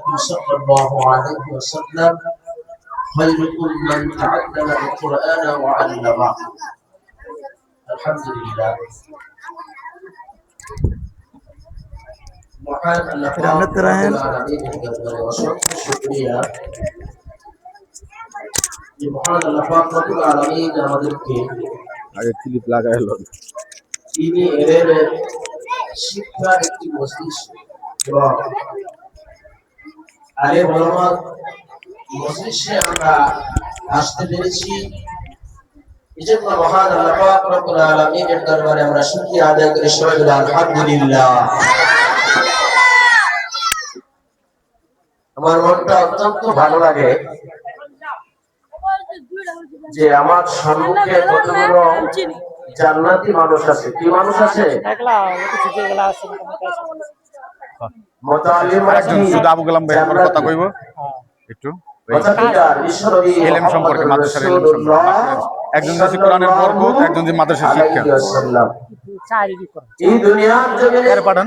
صلى الله عليه وسلم خيركم من تعلم القرآن وعلمه الحمد لله মহান আল্লাহ পাক রব্বুল আলামিনের দরবারে অসংখ্য শুকরিয়া যে মহান আল্লাহ পাক রব্বুল আলামিন আমাদেরকে আগে ক্লিপ লাগাইলো তিনি এর শিক্ষার একটি মজলিস এবং আলেম ওলামা মজলিসে আমরা আসতে পেরেছি এজন্য মহান আল্লাহ পাক রব্বুল আলামিনের দরবারে আমরা শুকরিয়া আদায় করি সবাই বলি আলহামদুলিল্লাহ। আমার মনটা অত্যন্ত ভালো লাগে যে আমার সম্মুখে কতগুলো জান্নাতি মানুষ আছে। কি মানুষ আছে? মুতাআল্লিম আছে, শুধু আবু গোলাম ভাই আমার কথা কইবো একটু ইলম সম্পর্কে, মাদ্রাসার ইলম সম্পর্কে। একজন যে কোরআনের বরকত, একজন যে মাদ্রাসার শিক্ষা। এই দুনিয়ার জমিনে এর পাঠান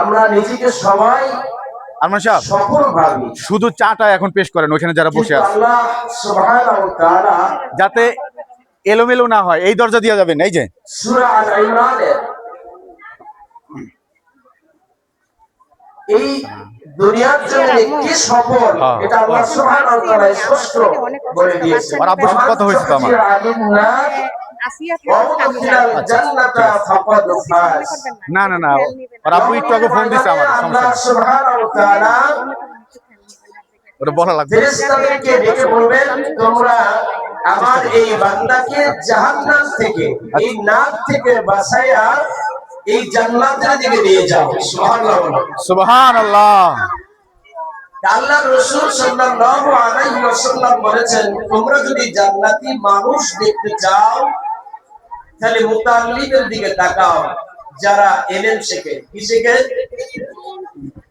আমরা নিজেকে সবাই আরমান সাহেব সফল ভাবি, শুধু চাটা এখন পেশ করেন ওখানে যারা বসে আছে, আল্লাহ সুবহানাহু ওয়া তাআলা যাতে এলোমেলো না হয়। এই দরজা দিয়ে যাবেন, এই যে সূরা আল ইমরানের এই দুনিয়ার জমিনে কি সফল এটা আল্লাহ সুবহানাহু ওয়া তাআলা স্পষ্ট বলে দিয়েছেন। আর আব্বুর সাথে কথা হয়েছে তো আমার। না না না, আর আব্বু একটু আগে ফোন দিছে আমার, সমস্যা নেই, সুবহানাহু ওয়া তাআলা ওটা বলা লাগবে। ফেরেশতাদেরকে ডেকে বলবেন, তোমরা আমার এই বান্দাকে জাহান্নাম থেকে, এই নাক থেকে বাঁচাইয়া এই জান্নাতের দিকে নিয়ে যাও। সুবহানাল্লাহ, সুবহানাল্লাহ। আল্লাহর রাসূল সাল্লাল্লাহু আলাইহি ওয়াসাল্লাম বলেছেন, তোমরা যদি জান্নাতি মানুষ দেখতে চাও তাহলে মুতাআল্লিমের দিকে তাকাও, যারা ইলম শেখে। কি শেখে?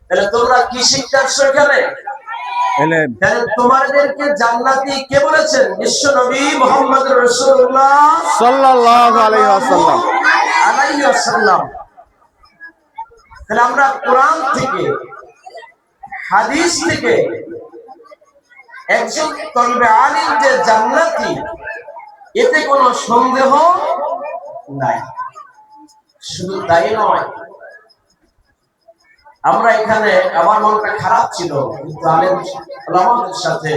তাহলে তোমরা কি শিখতে আসছো এখানে? ইলম। তাহলে তোমাদেরকে জান্নাতি কে বলেছেন? বিশ্ব নবী মুহাম্মদ রাসূলুল্লাহ সাল্লাল্লাহু আলাইহি ওয়াসাল্লাম। তাহলে আমরা কোরআন থেকে, হাদিস থেকে একজন তলবে আলিম যে জান্নাতি, এতে কোনো সন্দেহ নাই। শুধু তাই নয়, আমরা এখানে, আমার মনটা খারাপ ছিল কিন্তু আলেম ওলামাদের সাথে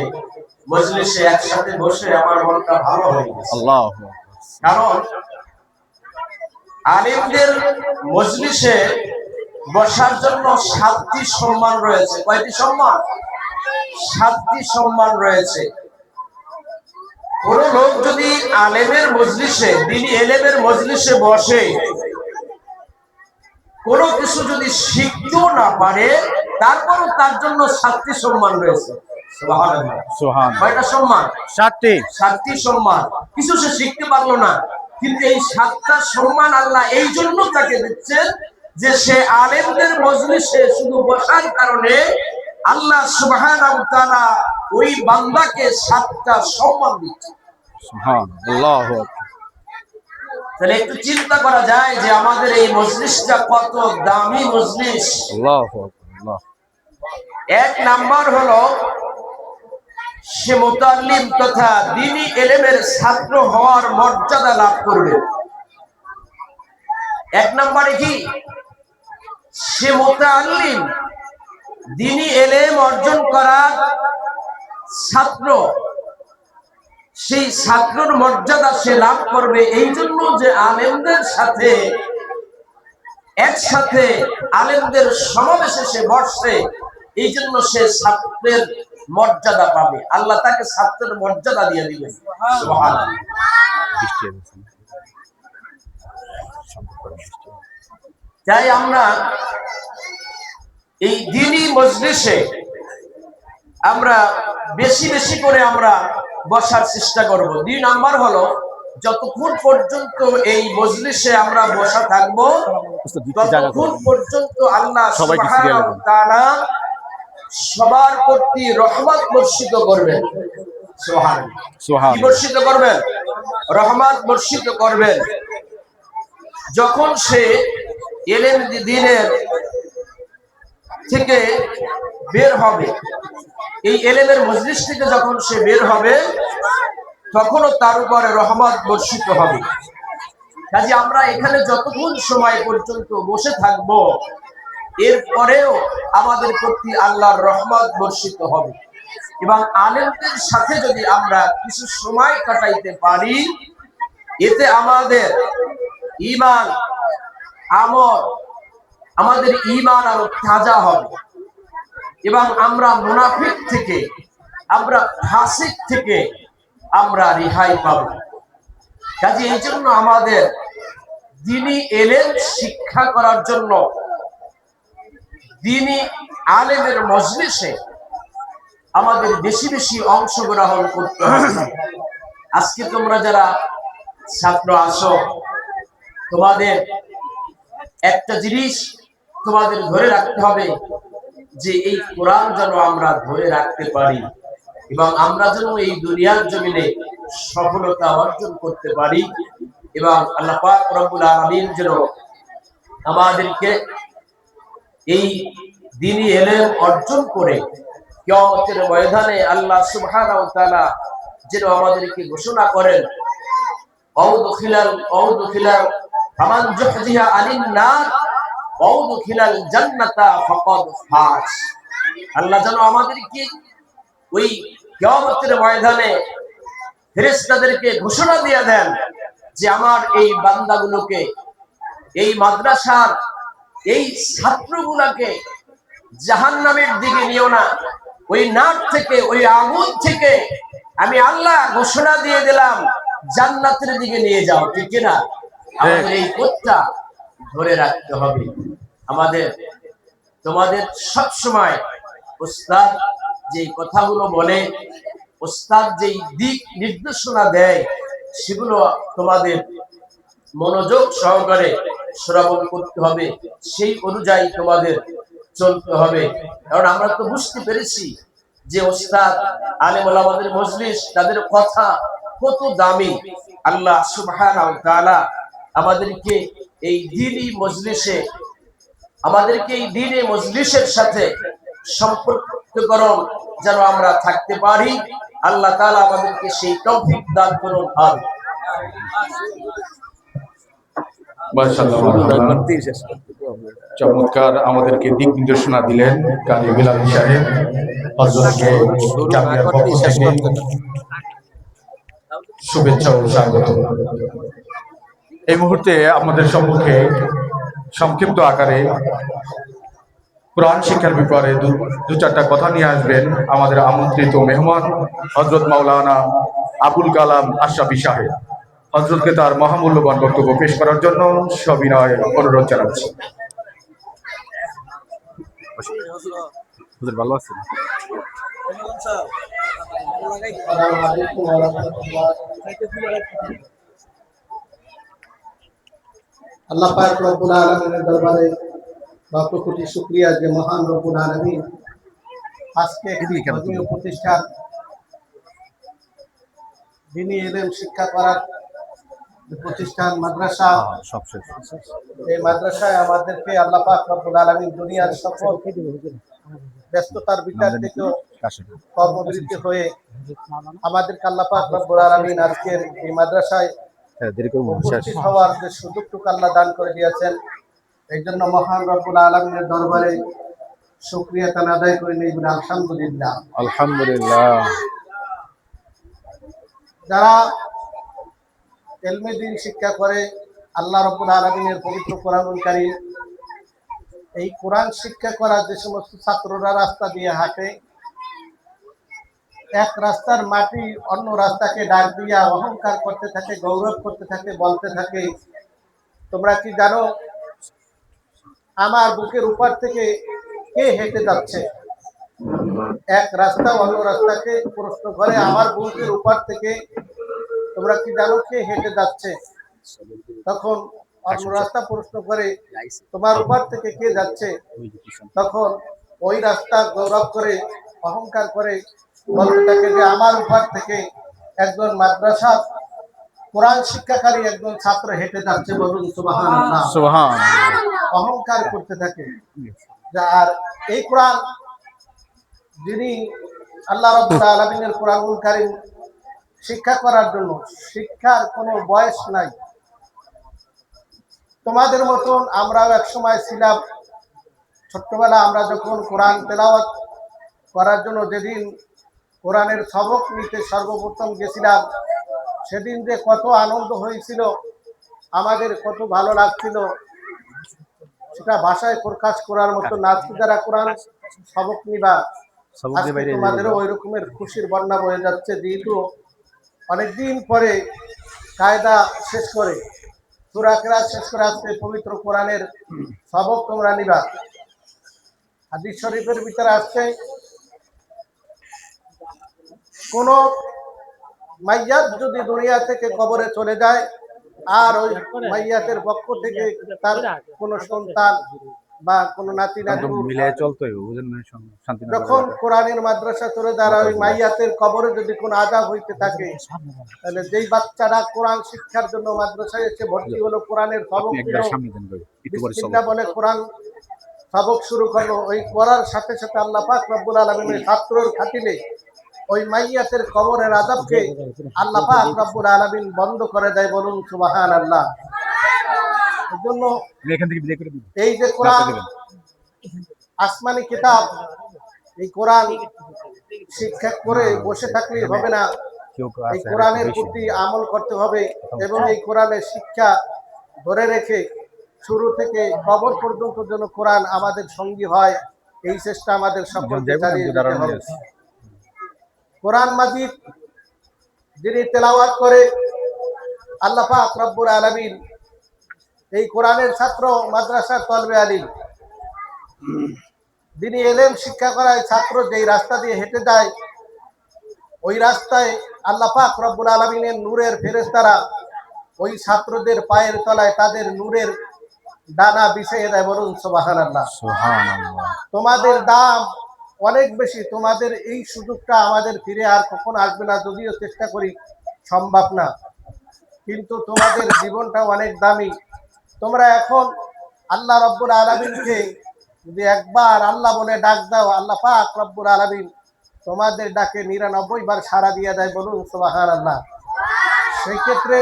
মজলিসে একসাথে বসে আমার মনটা ভালো হয়ে গেছে। আল্লাহু কারণ আলেমদের মজলিসে বসার জন্য 7টি সম্মান রয়েছে। কয়টি সম্মান? 7টি সম্মান রয়েছে। কোন লোক যদি আলেমের মজলিসে, দ্বীনি ইলমের মজলিসে বসে, কোনো কিছু যদি শিখতেও না পারে, তারপরও তার জন্য 7টি সম্মান রয়েছে। সুবহানাল্লাহ, সুবহানাল্লাহ। কয়টা সম্মান? 7টি সম্মান। কিছু সে শিখতে পারলো না, কিন্তু এই 7টা সম্মান আল্লাহ এই জন্য তাকে দিচ্ছেন যে সে আলেমদের মজলিসে শুধু বসার কারণে আল্লাহ সুবহানাহু ওয়া তাআলা ওই বান্দাকে 7টা সম্মান দিচ্ছে। সুবহানাল্লাহ। তাহলে একটু চিন্তা করা যায় যে আমাদের এই মজলিসটা কত দামি মজলিস। আল্লাহু আকবার। এক নাম্বার হলো সে মুতাআল্লিম তথা দ্বীনি ইলমের ছাত্র হওয়ার মর্যাদা লাভ করবে। এক নম্বরে কি? সে মুতাআল্লিম, দ্বীনি ইলম অর্জন করার ছাত্র, সেই ছাত্রের মর্যাদা সে লাভ করবে এই জন্য যে আলেমদের সাথে একসাথে আলেমদের সমাবেশে সে বসছে, এই জন্য সে ছাত্রের মর্যাদা পাবে। আল্লাহ তাকে ছাত্রের মর্যাদা দিয়ে দিবেন। সুবহানাল্লাহ। তাই আমরা এই দ্বীনি মজলিসে আমরা বেশি বেশি করে আমরা বসার চেষ্টা করব। 2 নাম্বার হলো, যতক্ষণ পর্যন্ত এই মজলিসে আমরা বসা থাকবো ততক্ষণ পর্যন্ত আল্লাহ সুবহানাহু ওয়া তাআলা সবার প্রতি রহমত বর্ষিত করবেন। সুবহানাল্লাহ। কি বর্ষিত করবেন? রহমত বর্ষিত করবেন। যখন সে ইলম দ্বীনের থেকে বের হবে, এই এলেমের মজলিস থেকে যখন সে বের হবে তখনও তার উপরে রহমত বর্ষিত হবে। কাজে আমরা এখানে যতক্ষণ সময় পর্যন্ত বসে থাকব এরপরেও আমাদের প্রতি আল্লাহর রহমত বর্ষিত হবে। এবং আলেমদের সাথে যদি আমরা কিছু সময় কাটাইতে পারি এতে আমাদের ঈমান আমল আমাদের ঈমান আরো তাজা হবে এবং আমরা মুনাফিক থেকে আমরা ফাসিক থেকে আমরা রেহাই পাব। কাজে এই জন্য আমাদের দ্বীনি এলেম শিক্ষা করার জন্য দ্বীনি আলেমের মজলিসে আমাদের বেশি বেশি অংশগ্রহণ করতে হবে। আজকে তোমরা যারা ছাত্র আসো তোমাদের একটা জিনিস তোমাদের ধরে রাখতে হবে যে এই কোরআন যেন আমরা ধরে রাখতে পারি এবং আমরা যেন এই দুনিয়ার জমিনে সফলতা অর্জন করতে পারি এবং আল্লাহ পাক রব্বুল আলামিন যেন আমাদেরকে এই দ্বীনি ইলম অর্জন করে কিয়ামতের ময়দানে আল্লাহ সুবহানাহু ওয়া তাআলা যেন আমাদেরকে ঘোষণা করেন আউদখিলাল ফামান যুহজিহা আনিন নার ওয়াউদখিলাল জান্নাতা ফাকাদ ফাজ। আল্লাহ যেন আমাদেরকে ওই কিয়ামতের ময়দানে ফেরেশতাদেরকে ঘোষণা দিয়ে দেন যে আমার এই বান্দাগুলোকে এই মাদ্রাসার এই ছাত্রগুলোকে জাহান্নামের দিকে নিও না, ওই নার থেকে ওই আগুন থেকে আমি আল্লাহ ঘোষণা দিয়ে দিলাম জান্নাতের দিকে নিয়ে যাও। ঠিক কিনা? আমাদের এই পথটা ধরে রাখতে হবে। আমাদের তোমাদের সব সময় উস্তাদ যে কথাগুলো বলে, উস্তাদ যেই দিক নির্দেশনা দেয় সেগুলো তোমাদের মনোযোগ সহকারে শ্রবণ করতে হবে, সেই অনুযায়ী তোমাদের চলতে হবে। কারণ আমরা তো বুঝতে পেরেছি যে উস্তাদ আলেম ওলামাদের মজলিস তাদের কথা কত দামি। আল্লাহ সুবহানাহু ওয়া তাআলা আমাদেরকে এই দ্বীনি মজলিসে আমাদেরকে এই দ্বীনি মজলিসের সাথে সম্পর্ককরণ যেন আমরা থাকতে পারি। আল্লাহ তাআলা আমাদেরকে সেই তৌফিক দান করুন। আমিন। চমৎকার আমাদেরকে দিক নির্দেশনা দিলেন কাজী বিলাল সাহেব। হযরতকে জামিয়ার পক্ষ থেকে শুভেচ্ছা ও স্বাগত। এই মুহূর্তে আমাদের সম্মুখে সংক্ষিপ্ত আকারে কোরআন শিক্ষার ব্যাপারে দু চারটা কথা নিয়ে আসবেন আমাদের আমন্ত্রিত মেহমান হযরত মাওলানা আবুল কালাম আশরাফী সাহেব। হযরতকে তার মহামূল্যবান বক্তব্য পেশ করার জন্য সবিনয় অনুরোধ জানাচ্ছি। ভালো আছেন? আল্লাহ পাক রব্বুল আলামিনের দরবারে লক্ষ কোটি শুকরিয়া যে মহান রব্বুল আলামিন আজকে একটি ধর্মীয় প্রতিষ্ঠান দ্বীনি ইলম শিক্ষা করার প্রতিষ্ঠান মাদ্রাসা, এই মাদ্রাসায় আমাদেরকে আল্লাহ পাক রব্বুল আলামিন দুনিয়ার সকল ব্যস্ততার ভিতর থেকেও কর্মবিরতি হয়ে আমাদেরকে আল্লাহ পাক রব্বুল আলামিন আজকের এই মাদ্রাসায় উপস্থিত হওয়ার যে সুযোগটুকু আল্লাহ দান করে দিয়েছেন, এই জন্য মহান রব্বুল আলামিনের দরবারে শুকরিয়া তান আদায় করে নেই। আলহামদুলিল্লাহ, আলহামদুলিল্লাহ। যারা ইলমে দ্বীন শিক্ষা করে আল্লাহ রব্বুল আলামিনের পবিত্র কোরআনুল কারীম, এই কোরআন শিক্ষা করা যে সমস্ত ছাত্ররা রাস্তা দিয়ে হাঁটে, এক রাস্তার মাটি অন্য রাস্তাকে ডাক দিয়া অহংকার করতে থাকে, গৌরব করতে থাকে, বলতে থাকে তোমরা কি জানো আমার বুকের উপর থেকে কে হেঁটে যাচ্ছে? এক রাস্তা অন্য রাস্তাকে প্রশ্ন করে আমার বুকের উপর থেকে তোমরা কি জানো কে হেঁটে যাচ্ছে? তখন অন্য রাস্তা প্রশ্ন করে তোমার উপর থেকে কে যাচ্ছে? তখন ওই রাস্তা গৌরব করে অহংকার করে বলতে থাকে যে আমার উপর থেকে একজন মাদ্রাসা কোরআন শিক্ষাকারী একজন ছাত্র হেঁটে যাচ্ছে। বলুন সুবহানাল্লাহ। সুবহানাল্লাহ। অহংকার করতে থাকে। আর এই কোরআন যিনি আল্লাহ রাব্বুল আলামিনের কোরআনুল কারীম শিক্ষা করার জন্য, শিক্ষার কোনো বয়স নাই। তোমাদের মতন আমরাও এক সময় ছিলাম, ছোট্টবেলা আমরা যখন কোরআন তেলাওয়াত করার জন্য যেদিন কোরআনের সবক নিতে সর্বপ্রথম গেছিলাম, সেদিন যে কত আনন্দ হয়েছিল, আমাদের কত ভালো লাগছিল, সেটা ভাষায় প্রকাশ করার মতো না। যারা কোরআন সবক নিবা, আজকে তোমাদেরও ওই রকমের খুশির বন্যা বয়ে যাচ্ছে, যেহেতু অনেকদিন পরে কায়দা শেষ করে, সূরা কিরাত শেষ করে আজকে পবিত্র কোরআনের সবক তোমরা নিবা। হাদিস শরীফের ভিতরে আসছে, কোন মাইয়াত যদি দুনিয়া থেকে কবরে চলে যায়, আর ওই মাইয়াতের পক্ষ থেকে তার কোনো সন্তান বা কোনো নাতি নাতু যখন কোরআনের মাদ্রাসা চলে যারা ওই মাইয়াতের কবরে যদি কোনো আযাব হইতে থাকে, তাহলে যেই বাচ্চারা কোরআন শিক্ষার জন্য মাদ্রাসায় এসে ভর্তি হলো, কোরআনের সবক বিসমিল্লাহ বলে কোরআন সবক শুরু করলো, ওই করার সাথে সাথে আল্লাহ পাক রব্বুল আলামিনের ছাত্রর খাতিরে ওই মাইয়াতের কবরের আযাবকে আল্লাহ পাক রব্বুল আলামিন বন্ধ করে দেয়। বলুন সুবহানাল্লাহ। এজন্য এই যে কোরআন আসমানি কিতাব, এই কোরআন শিক্ষা করে বসে থাকলেই হবে না, এই কোরআনের প্রতি আমল করতে হবে এবং এই কোরআনের শিক্ষা ধরে রেখে শুরু থেকে কবর পর্যন্ত যেন কোরআন আমাদের সঙ্গী হয়, এই চেষ্টা আমাদের সকলকে চালিয়ে যেতে হবে। কোরআন মাজিদ যিনি তেলাওয়াত করে, আল্লাহ পাক রব্বুল আলামিন এই কোরআনের ছাত্র মাদ্রাসার তলবে আলিম, যিনি এলেম শিক্ষা করায়, ছাত্র যেই রাস্তা দিয়ে হেঁটে যায়, ওই রাস্তায় আল্লাহ পাক রব্বুল আলামিনের নূরের ফেরেশতারা ওই ছাত্রদের পায়ের তলায় তাদের নূরের ডানা বিছিয়ে দেয়। বলুন সুবহানাল্লাহ। তোমাদের দাম অনেক বেশি, তোমাদের এই সুযোগটা আমাদের ফিরে আর কখনো আসবে না, যদিও চেষ্টা করি সম্ভব না, কিন্তু তোমাদের জীবনটা অনেক দামি। তোমরা এখন আল্লাহ রব্বুল আলামিনকে যদি একবার আল্লাহ বলে ডাক দাও, আল্লাহ পাক রব্বুল আলামিন তোমাদের ডাকে 99 বার সাড়া দিয়ে দেয়। বলুন সুবহানাল্লাহ। সেই ক্ষেত্রে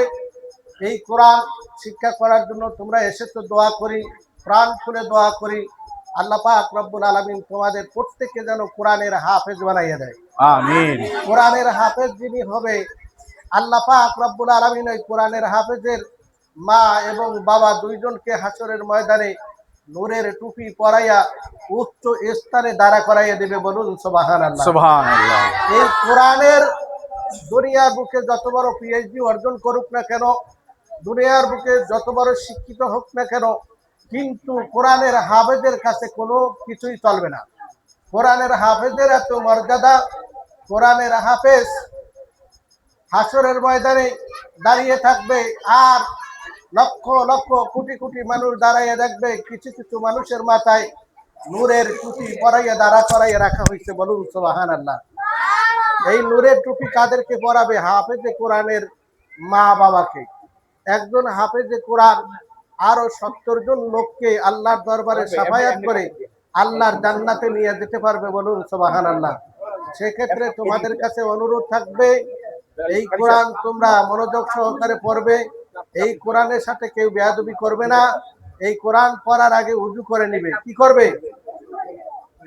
এই কোরআন শিক্ষা করার জন্য তোমরা এসেছো, দোয়া করি, প্রাণ খুলে দোয়া করি, আল্লাহ পাক রব্বুল আলামিন তোমাদের প্রত্যেককে যেন কোরআনের হাফেজ বানাইয়া দেয়। আমিন। কোরআনের হাফেজ যিনি হবে, আল্লাহ পাক রব্বুল আলামিন ওই কোরআনের হাফেজের মা এবং বাবা দুইজনকে হাসরের ময়দানে নূরের টুপি পরাইয়া উচ্চ স্থানে দাঁড়া করাইয়া দেবে। বলুন সুবহানাল্লাহ। সুবহানাল্লাহ। এই কোরআনের দুনিয়ার বুকে যত বড় পিএইচডি অর্জন করুক না কেন, দুনিয়ার বুকে যত বড় শিক্ষিত হোক না কেন, কিন্তু কোরআনের হাফেজের কাছে কোনো কিছুই চলবে না। কোরআনের হাফেজের এত মর্যাদা, কোরআনের হাফেজ হাসরের ময়দানে দাঁড়িয়ে থাকবে, আর লক্ষ লক্ষ কোটি কোটি মানুষ দাঁড়াইয়া দেখবে, কিছু কিছু মানুষের মাথায় নূরের টুপি পরাইয়া দাঁড়া করাইয়া রাখা হয়েছে। বলুন সুবহানাল্লাহ। এই নূরের টুপি কাদেরকে পরাবে? হাফেজে কোরআনের মা বাবাকে। একজন হাফেজে কোরআন আরো 70 জন লোককে আল্লাহর দরবারে সাফায়াত করে আল্লাহর জান্নাতে নিয়ে যেতে পারবে। বলুন সুবহানাল্লাহ। সেক্ষেত্রে তোমাদের কাছে অনুরোধ থাকবে, এই কোরআন তোমরা মনোযোগ সহকারে পড়বে, এই কোরআনের সাথে কেউ বেয়াদবি করবে না। এই কোরআন পড়ার আগে উযু করে নিবে। কি করবে?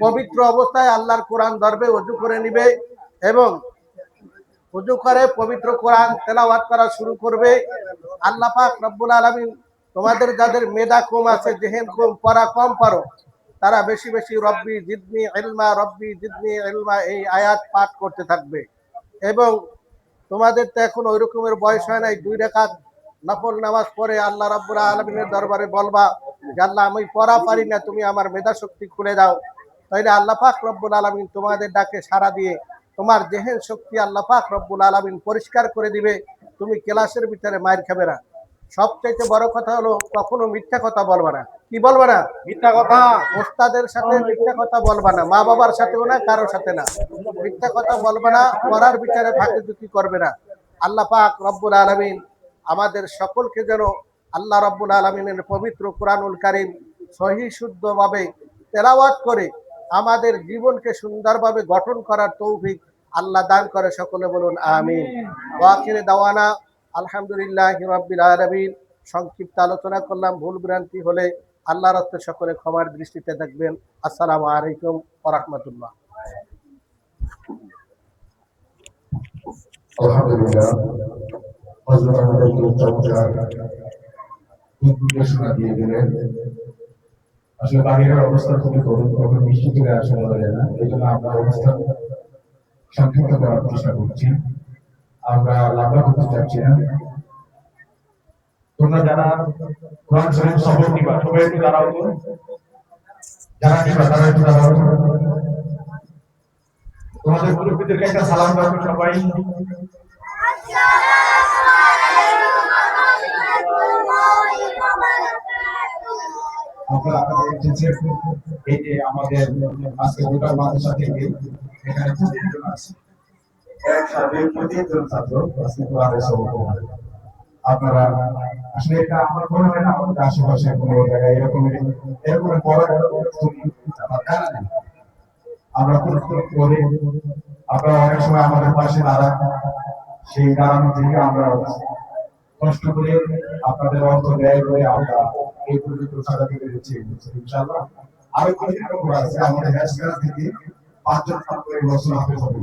পবিত্র অবস্থায় আল্লাহর কোরআন ধরবে, উযু করে নিবে এবং উযু করে পবিত্র কোরআন তেলাওয়াত করা শুরু করবে। আল্লাহ পাক রব্বুল আলামিন তোমাদের যাদের মেধা কম আছে, জেহেন কম, পড়া কম পারো, তারা বেশি বেশি রব্বি জিদনি ইলমা, রব্বি জিদনি ইলমা এই আয়াত পাঠ করতে থাকবে। এবং তোমাদের তো এখন ওই রকমের বয়স হয় নাই, 2 রাকাত নফল নামাজ পড়ে আল্লাহ রাব্বুল আলামিনের দরবারে বলবা যে আল্লাহ আমি পড়া পারি না, তুমি আমার মেধা শক্তি খুলে দাও। তাইলে আল্লাহ পাক রব্বুল আলামিন তোমাদের ডাকে সাড়া দিয়ে তোমার জেহেন শক্তি আল্লাহ পাক রব্বুল আলামিন পরিষ্কার করে দিবে। তুমি ক্লাসের ভিতরে মার খাবে না। সবচাইতে বড় কথা হলো কখনো মিথ্যা কথা বলবা না। কি বলবা না? মিথ্যা কথা। ওস্তাদের সাথে মিথ্যা কথা বলবা না, মা বাবার সাথেও না, কারোর সাথে না। মিথ্যা কথা বলবা না, পড়ার বিচারে ফাঁকি ঝুঁকি করবে না। আল্লাহ পাক রব্বুল আলামিন আমাদের সকলকে যেন আল্লাহ রব্বুল আলামিনের পবিত্র কোরআনুল কারীম সহি শুদ্ধভাবে তেলাওয়াত করে আমাদের জীবনকে সুন্দরভাবে গঠন করার তৌফিক আল্লাহ দান করে। সকলে বলুন আমিন। ওয়া আখির দাওয়ানা আলহামদুলিল্লাহি রাব্বিল আলামিন। সংক্ষিপ্ত আলোচনা করলাম, ভুল ভ্রান্তি হলে আল্লাহর হস্তে সকলে ক্ষমার দৃষ্টিতে দেখবেন। আসসালামু আলাইকুম ওয়া রাহমাতুল্লাহ। আলহামদুলিল্লাহ, হযরত আমাদেরকে চমৎকার নির্দেশনা দিয়ে গেলেন। আসলে বাহিরের অবস্থা খুবই করুণ, কখন বৃষ্টি চলে আসে বলা যায় না। এই জন্য আমরা অবস্থান সংক্ষিপ্ত করার চেষ্টা করছি। আমরা লাভা করতে চাচ্ছি না। তোমরা যারা কোরআন শরীফ সবক নিবা সবাই একটু দাঁড়াও তো, যারা নিবা তারা একটু দাঁড়াও। তোমাদের মুরব্বীদেরকে একটা সালাম দাও সবাই। এই যে আমাদের আজকে গোটা মাদ্রাসা থেকে এখানে 25 জন আছে, একসাথে 25 জন ছাত্র আজকে কোরআনের সবক পড়বে। আপনারা আসলে এটা আমার মনে হয় না আমাদের আশেপাশে কোনো জায়গায় এরকম পড়া জানা নেই। আমরা করে আপনারা অনেক সময় আমাদের পাশে দাঁড়ান, সেই দাঁড়ানো থেকে আমরা কষ্ট করে আপনাদের অর্থ ব্যয় করে আমরা এই পর্যন্ত সাজাতে পেরেছি ইনশাআল্লাহ। আরো কিছু খবর আছে, আমাদের হ্যাশট্যাগ থেকে 5 জন ছাত্র এই বছর হাফেজ হবে,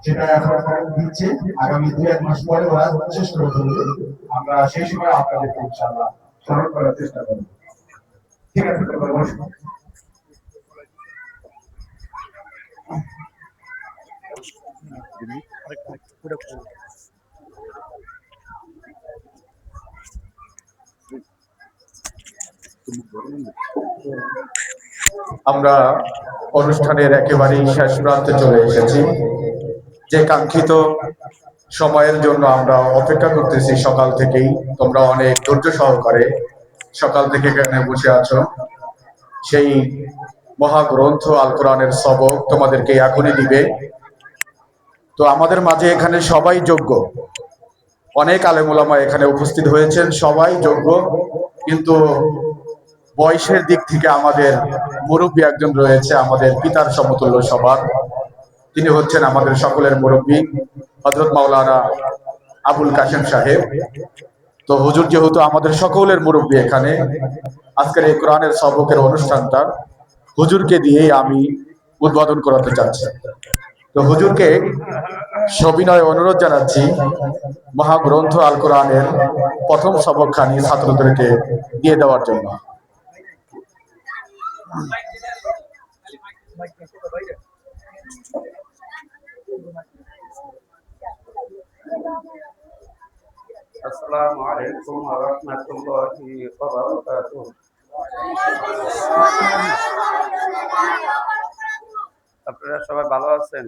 সেটা এখন দিচ্ছে। আগামী 2-1 মাস পরে ওরা শেষ করে ফেলবে। আমরা সেই সময় আপনাদেরকে ইনশাআল্লাহ স্মরণ করার চেষ্টা করব। ঠিক আছে, তোমরা বসো। আমরা অনুষ্ঠানের একেবারেই শেষ প্রান্তে চলে এসেছি। যে কাঙ্ক্ষিত সময়ের জন্য আমরা অপেক্ষা করতেছি সকাল থেকেই, তোমরা অনেক ধৈর্য সহকারে সকাল থেকে এখানে বসে আছো। সেই মহাগ্রন্থ আল কোরআনের সবক তোমাদেরকে এখনই দিবে। তো আমাদের মাঝে এখানে সবাই যোগ্য, অনেক আলেম ওলামা এখানে উপস্থিত হয়েছেন, সবাই যোগ্য। কিন্তু বয়সের দিক থেকে আমাদের মুরব্বী একজন রয়েছে, আমাদের পিতার সমতুল্য সবার। তিনি হচ্ছেন আমাদের সকলের মুরব্বী হযরত মাওলানা আবুল কাশেম সাহেব। তো হুজুর যেহেতু আমাদের সকলের মুরব্বী, এখানে আজকের এই কোরআনের সবকের অনুষ্ঠানটা হুজুরকে দিয়েই আমি উদ্বোধন করাতে চাচ্ছি। তো হুজুরকে সবিনয় অনুরোধ জানাচ্ছি মহাগ্রন্থ আল কোরআনের প্রথম সবকখানি ছাত্রদেরকে দিয়ে দেওয়ার জন্য। আসসালামু আলাইকুম ওয়া রাহমাতুল্লাহি ওয়া বারাকাতুহু। আপনারা সবাই ভালো আছেন?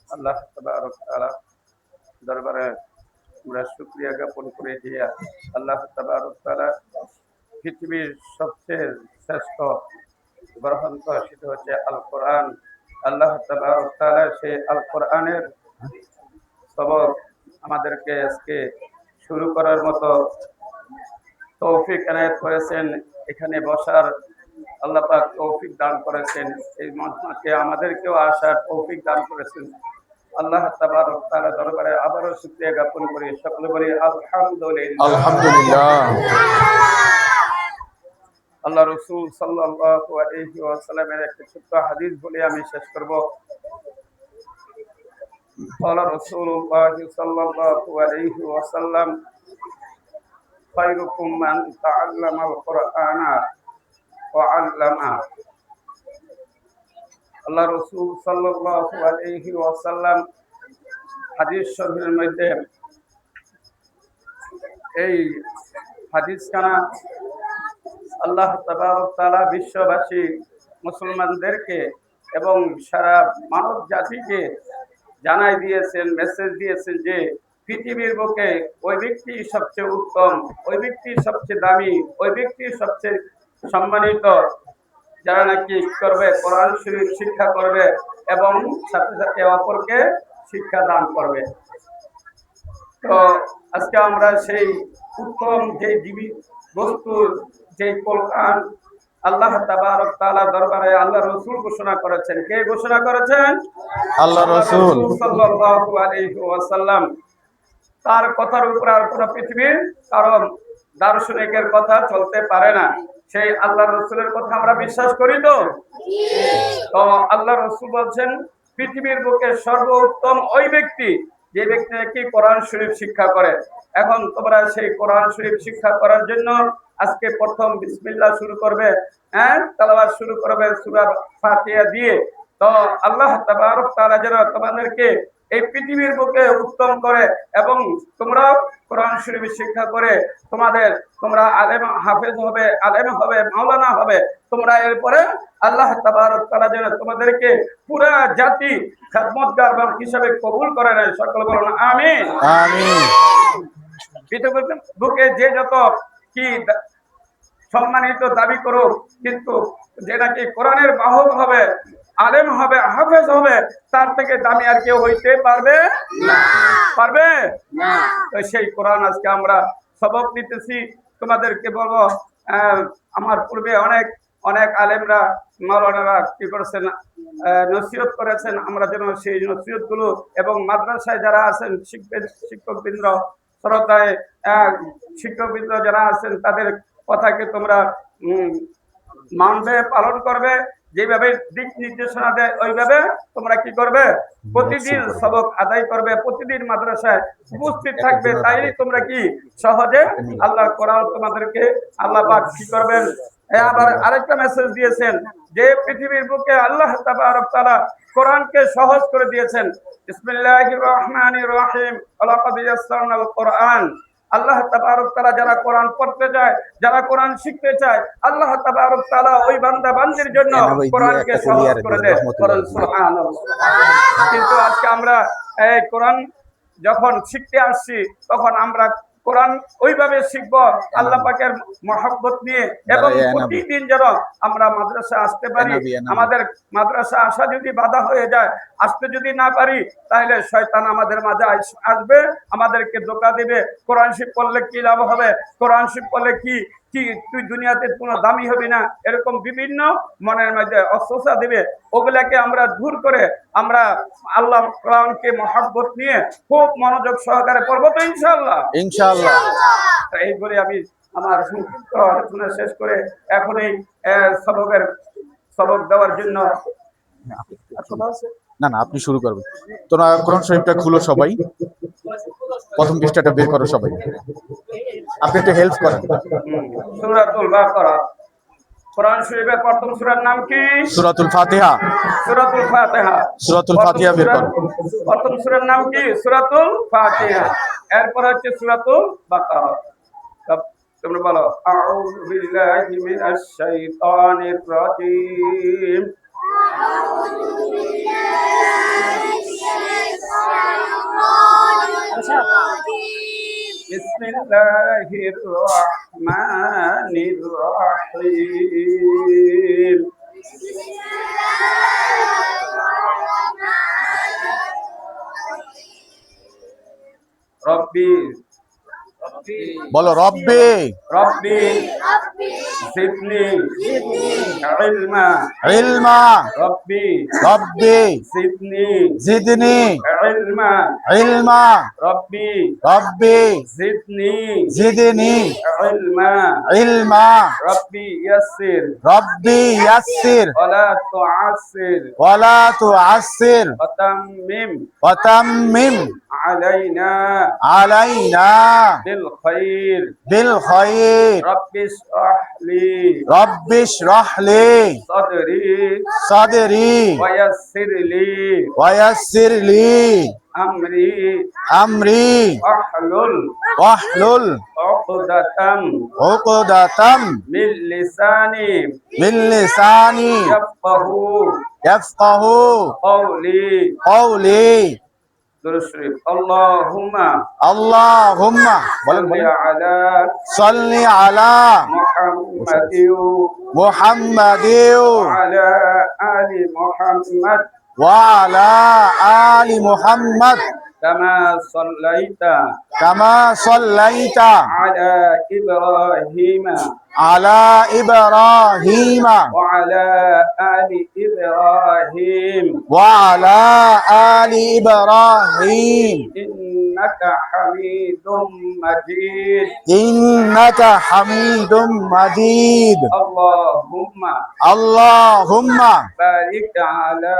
আল্লাহ তাবারক ওয়া তাআলা দরবারে আমরা শুকরিয়া জ্ঞাপন করে যে আল্লাহ তাবারক ওয়া তাআলা পৃথিবীর সবচেয়ে শ্রেষ্ঠ গ্রন্থ সেটা হচ্ছে আল কোরআন। আল্লাহ তাবারক ওয়া তাআলা সেই আল কোরআনের সবক আমাদেরকে আজকে শুরু করার মতো তৌফিক এনায়েত করেছেন। এখানে বসার আল্লাহ পাক তৌফিক দান করেছেন, এই মজমাকে আমাদেরকেও আসার তৌফিক দান করেছেন। আল্লাহ তাবারক ওয়া তাআলা দরবারে আবারও শুকরিয়া জ্ঞাপন করি, সকলে বলি আলহামদুলিল্লাহ। আলহামদুলিল্লাহ। আল্লাহ রাসূল সাল্লাল্লাহু আলাইহি ওয়াসাল্লামের একটা ছোট্ট হাদিস বলে আমি শেষ করব। قال رسول الله صلى الله عليه وسلم خيركم من تعلم القرآن وعلمه। আল্লাহ রাসূল সাল্লাল্লাহু আলাইহি ওয়াসাল্লাম হাদিস শরীফের মধ্যে এই হাদিসখানা আল্লাহ তাবারক ওয়া তাআলা বিশ্ববাসী মুসলমানদেরকে এবং সারা মানব জাতিকে জানাই দিয়েছেন, মেসেজ দিয়েছেন যে পৃথিবীর বুকে ওই ব্যক্তি সবচেয়ে উত্তম, ওই ব্যক্তি সবচেয়ে দামি, ওই ব্যক্তি সবচেয়ে সম্মানিত যারা নাকি করবে কোরআন শরীফ শিক্ষা করবে এবং সাথে সাথে অপরকে শিক্ষা দান করবে। তো আজকে আমরা সেই উত্তম যে বস্তুর যে কোরআন আল্লাহ তাবারক তাআলা দরবারে আল্লাহ রাসূল ঘোষণা করেছেন। কে ঘোষণা করেছেন? আল্লাহ রাসূল সাল্লাল্লাহু আলাইহি ওয়াসাল্লাম। তার কথার উপর আর কোন পৃথিবীর কারণ দার্শনিকের কথা চলতে পারে না। সেই আল্লাহ রাসূলের কথা আমরা বিশ্বাস করি তো? তো আল্লাহ রাসূল বলছেন পৃথিবীর বুকে সর্বোত্তম ওই ব্যক্তি যে ব্যক্তি নাকি কোরআন শরীফ শিক্ষা করে। এখন তোমরা সেই কোরআন শরীফ শিক্ষা করার জন্য আজকে প্রথম বিসমিল্লাহ শুরু করবে, তেলাওয়াত শুরু করবে সূরা ফাতিহা দিয়ে। তো আল্লাহ তাবারক তাআলা যেন তোমাদেরকে এই পৃথিবীর বুকে উত্তম করে এবং তোমরা কোরআন শরীফ শিক্ষা করে তোমরা আলেম হাফেজ হবে, আলেম হবে, মাওলানা হবে। তোমরা এরপরে আল্লাহ তাবারক তাআলা যেন তোমাদেরকে পুরা জাতি খিদমতগার হিসাবে কবুল করে নেয়। সকল বলুন আমিন। আমিন। পৃথিবীর বুকে যে যত কি সম্মানিত দাবি করুক, কিন্তু যেটা কি কোরআনের বাহক হবে, আলেম হবে, হাফেজ হবে, তার থেকে দামি আর কেউ হইতে পারবে না। পারবে না। তো সেই কোরআন আজকে আমরা সবক নিতেছি। তোমাদেরকে বলবো, আমার পূর্বে অনেক অনেক আলেমরা মাওলানারা কি করেছেন, নসিহত করেছেন। আমরা যেন সেই নসিহত গুলো এবং মাদ্রাসায় যারা আছেন শিক্ষকবৃন্দ, শ্রোতায় শিক্ষকবৃন্দ যারা আছেন তাদের কথাকে তোমরা মানবে, পালন করবে। যেভাবে দিক নির্দেশনা দেয় ওইভাবে তোমরা কি করবে, প্রতিদিন সবক আদায় করবে, প্রতিদিন মাদ্রাসায় উপস্থিত থাকবে। তাইলে তোমরা কি সহজে আল্লাহ কোরআন তোমাদেরকে আল্লাহ পাক কি করবেন। আবার আরেকটা মেসেজ দিয়েছেন যে পৃথিবীর বুকে আল্লাহ তাবারক তাআলা কোরআনকে সহজ করে দিয়েছেন। বিসমিল্লাহির রহমানির রহিম, ওয়ালাকাদ ইয়াসসারনাল কোরআন। আল্লাহ তাবারক তাআলা যারা কোরআন পড়তে যায়, যারা কোরআন শিখতে চায়, আল্লাহ তাবারক তাআলা ওই বান্দা বান্দির জন্য কোরআনকে সহজ করে দেয়। সুবহানাল্লাহ। কিন্তু আজকে আমরা এই কোরআন যখন শিখতে আসছি তখন আমরা কোরআন ওইভাবে শিখবো আল্লাহ পাকের মহব্বত নিয়ে, এবং প্রতিদিন যেন আমরা মাদ্রাসা আসতে পারি। আমাদের মাদ্রাসা আসা যদি বাধা হয়ে যায়, আসতে যদি না পারি, তাহলে শয়তান আমাদের মাঝে আসবে, আমাদেরকে ধোঁকা দিবে। কোরআন শরীফ পড়লে কি লাভ হবে, কোরআন শরীফ পড়লে কি তুই দুনিয়াতে কোনো দামি হবি না, এরকম বিভিন্ন মনের মধ্যে অস্বস্তা দিবে। ওগুলাকে আমরা দূর করে আমরা আল্লাহ কোরআনকে মহব্বত নিয়ে খুব মনোযোগ সহকারে পড়বো তো ইনশাআল্লাহ। ইনশাআল্লাহ। এই বলে আমি আমার সংক্ষিপ্ত আলোচনা শেষ করে এখন এই সবক দেওয়ার জন্য না আপনি শুরু করবেন। তোমরা কোরআন শরীফটা খুলো, সবাই প্রথম পৃষ্ঠাটা বের করো সবাই। আপনি একটু হেল্প করেন। সূরাতুল বাকারা, কোরআন শরীফের প্রথম সূরার নাম কি? সূরাতুল ফাতিহা। সূরাতুল ফাতিহা। সূরাতুল ফাতিহা বের করো। প্রথম সূরার নাম কি? সূরাতুল ফাতিহা। এরপর হচ্ছে সূরাতুল বাকারা। তোমরা বলো, আউযু বিল্লাহি মিনাশ শাইতানির রাজীম। বিসমিল্লাহির রহমানির রহিম। রব্বি, বলো রব্বি। রব্বি জিদনি ইলমা। ইলমা। রব্বি, রব্বি জিদনি জিদনি ইলমা। ইলমা। রব্বি, রব্বি জিদনি জিদনি ইলমা। ইলমা। রব্বি ইয়াসসির রব্বি ইয়াসসির ওয়ালা তুআসসির ওয়ালা তুআসসির ওয়াতাম্মিম ওয়াতাম্মিম আলাইনা আলাইনা বিল খাইর। বিল খাইর। রব্বি ইশরাহ লি রব্বি ইশরাহ লি সাদরি সাদরি ওয়ায়াসসির লি ওয়ায়াসসির লি আমরি আমরি ওয়াহলুল ওয়াহলুল উকদাতাম উকদাতাম মিন লিসানি মিন লিসানি ইয়াফকাহু ইয়াফকাহু কওলি। কওলি। দুরূদ শরীফ। আল্লাহুম্মা আল্লাহুম্মা বলেন সাল্লি আলা সাল্লি আলা মুহাম্মাদিন মুহাম্মাদিন ওয়া আলা আলি মুহাম্মাদ ওয়া আলা আলি মুহাম্মাদ كما صليت كما صليت على إبراهيم على إبراهيم وعلى آل إبراهيم وعلى آل إبراهيم إنك حميد مجيد. إنك حميد مجيد. اللهم اللهم بارك على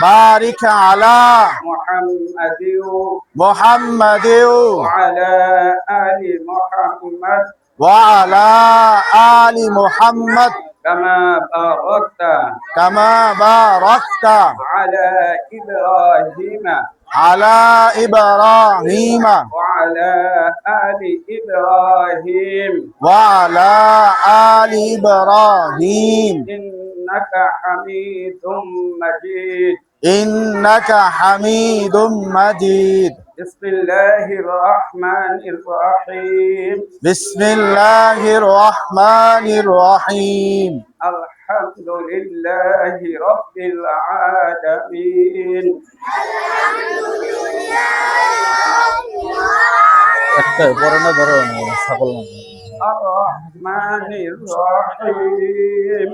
بارك على محمد محمد وعلى آل محمد وعلى آل محمد كما باركت كما باركت على إبراهيم على إبراهيم وعلى آل إبراهيم وعلى آل إبراهيم إنك حميد مجيد. إنك حميد مجيد. بسم الله الرحمن الرحيم. بسم الله الرحمن الرحيم. الحمد لله رب العالمين. الرحمن الرحيم.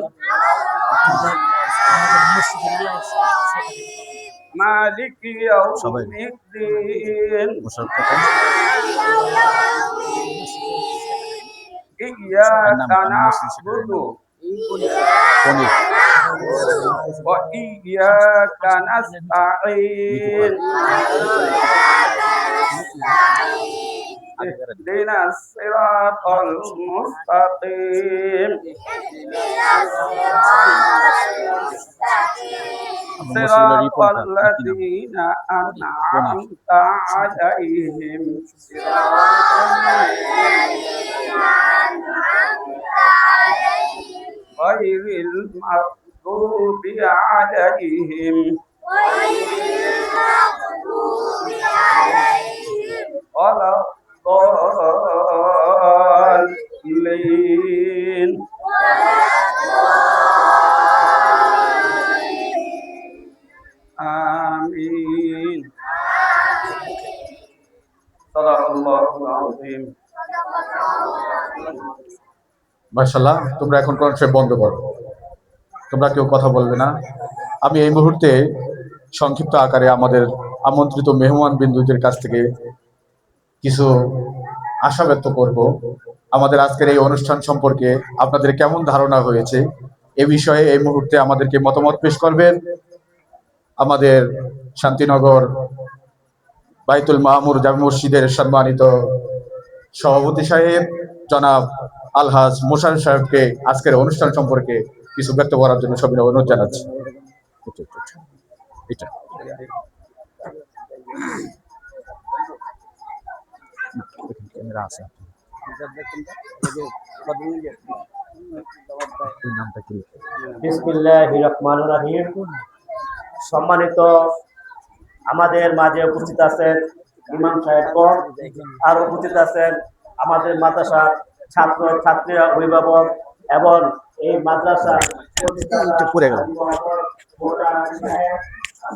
مالك يوم الدين. إياك نعبد وإياك نستعين. اهدنا الصراط المستقيم. صراط الذين أنعمت عليهم غير المغضوب عليهم ولا الضالين. آمين. صدق الله العظيم. মাশাআল্লাহ, তোমরা এখন কোরআন শরীফ বন্ধ করো, তোমরা কেউ কথা বলবে না। আমি এই মুহূর্তে সংক্ষিপ্ত আকারে আমাদের আমন্ত্রিত মেহমান বিন্দুদের কাছ থেকে কিছু আশা ব্যক্ত করব। আমাদের আজকের এই অনুষ্ঠান সম্পর্কে আপনাদের কেমন ধারণা হয়েছে এ বিষয়ে এই মুহূর্তে আমাদেরকে মতামত পেশ করবেন আমাদের শান্তিনগর বাইতুল মামুর জামে মসজিদের সম্মানিত সভাপতি সাহেব জনাব আলহাজ মোশাররফ সাহেবকে আজকের অনুষ্ঠান সম্পর্কে কিছু ব্যক্ত করার জন্য সবিনয় অনুরোধ জানাচ্ছি। এটা ক্যামেরা আছে, বিসমিল্লাহির রহমানির রহিম। সম্মানিত আমাদের মাঝে উপস্থিত আছেন ইমাম সাহেবগণ, আর উপস্থিত আছেন আমাদের মাদ্রাসার ছাত্র ছাত্রীরা, অভিভাবক এবং এই মাদ্রাসা পড়ে গেল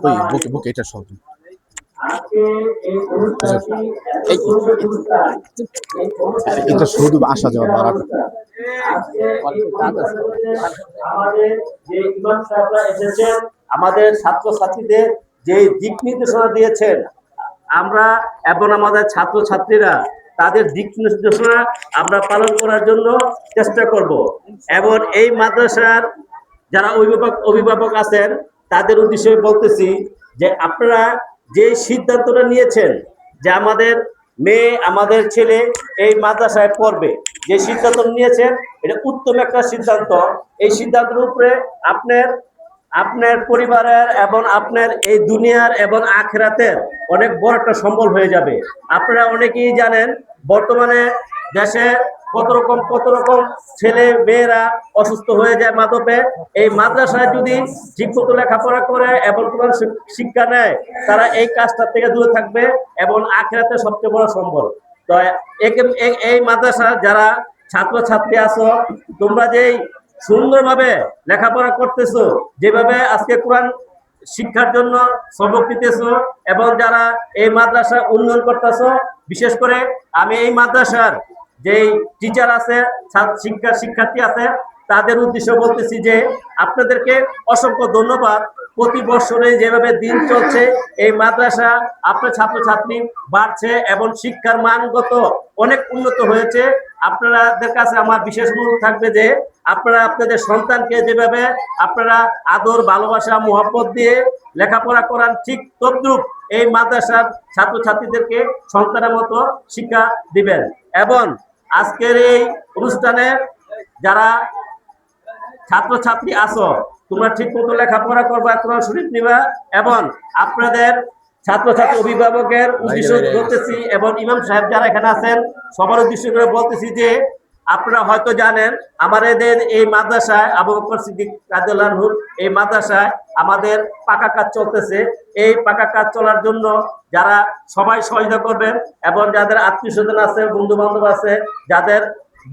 ওই বুকে বুকে এটা সব এটা শুধু আসা যাওয়া বাড়া। আমাদের যে ইমাম সাহেবরা এসেছেন, আমাদের ছাত্র ছাত্রীদের যে দিক নির্দেশনা দিয়েছেন, আমরা এবং আমাদের ছাত্র ছাত্রীরা তাদের দিক নির্দেশনা আমরা পালন করার জন্য চেষ্টা করব। এবং এই মাদ্রাসার যারা অভিভাবক আছেন তাদের উদ্দেশ্যে বলতেছি যে আপনারা যে সিদ্ধান্তটা নিয়েছেন যে আমাদের মেয়ে আমাদের ছেলে এই মাদ্রাসায় পড়বে, যে সিদ্ধান্ত নিয়েছেন এটা উত্তম একটা সিদ্ধান্ত। এই সিদ্ধান্তের উপরে আপনার পরিবারের এবং আপনার এই দুনিয়ার এবং আখিরাতের অনেক বড় একটা সম্বল হয়ে যাবে। আপনারা অনেকেই জানেন বর্তমানে দেশে কত রকম ছেলে মেয়েরা অসুস্থ হয়ে যায় মাদকে। এই মাদ্রাসায় যদি ঠিকমতো লেখাপড়া করে এবং কোরআন শিক্ষা নেয়, তারা এই কাজটা থেকে দূরে থাকবে এবং আখিরাতে সবচেয়ে বড় সম্বল। তো এই মাদ্রাসা যারা ছাত্র ছাত্রী আছো, তোমরা যেই সুন্দরভাবে লেখাপড়া করতেছো, যেভাবে আজকে কোরআন শিক্ষার জন্য সবক দিতেছো এবং যারা এই মাদ্রাসা উন্নয়ন করতেছো, বিশেষ করে আমি এই মাদ্রাসার যেই টিচার আছে, শিক্ষার্থী আছে, তাদের উদ্দেশ্য বলতেছি যে আপনাদেরকে অসংখ্য ধন্যবাদ। প্রতি বছরে যেভাবে দিন চলছে এই মাদ্রাসা আপনার ছাত্রছাত্রী বাড়ছে এবং শিক্ষার মানগত অনেক উন্নত হয়েছে। আপনাদের কাছে আমার বিশেষ অনুরোধ থাকবে যে আপনারা আপনাদের সন্তানকে যেভাবে আপনারা আদর, ভালোবাসা, মোহাব্বত দিয়ে লেখাপড়া করান, ঠিক তদ্রূপ এই মাদ্রাসার ছাত্রছাত্রীদেরকে সন্তানের মতো শিক্ষা দিবেন। এবং আজকের এই অনুষ্ঠানে যারা ছাত্রছাত্রী আছো, তোমরা ঠিক মতো লেখাপড়া করবা, কোরআন শরীফ নিবা এবং আপনাদের ছাত্রছাত্রী অভিভাবকের উদ্দেশ্য বলতেছি এবং ইমাম সাহেব যারা এখানে আছেন সবার উদ্দেশ্য করে বলতেছি যে আপনারা হয়তো জানেন আমাদের এই মাদ্রাসায় আবু বকর সিদ্দিক রাদিয়াল্লাহু আনহু এই মাদ্রাসায় আমাদের পাকা কাজ চলতেছে। এই পাকা কাজ চলার জন্য যারা সবাই সহযোগিতা করবেন এবং যাদের আত্মীয় স্বজন আছে, বন্ধু বান্ধব আছে, যাদের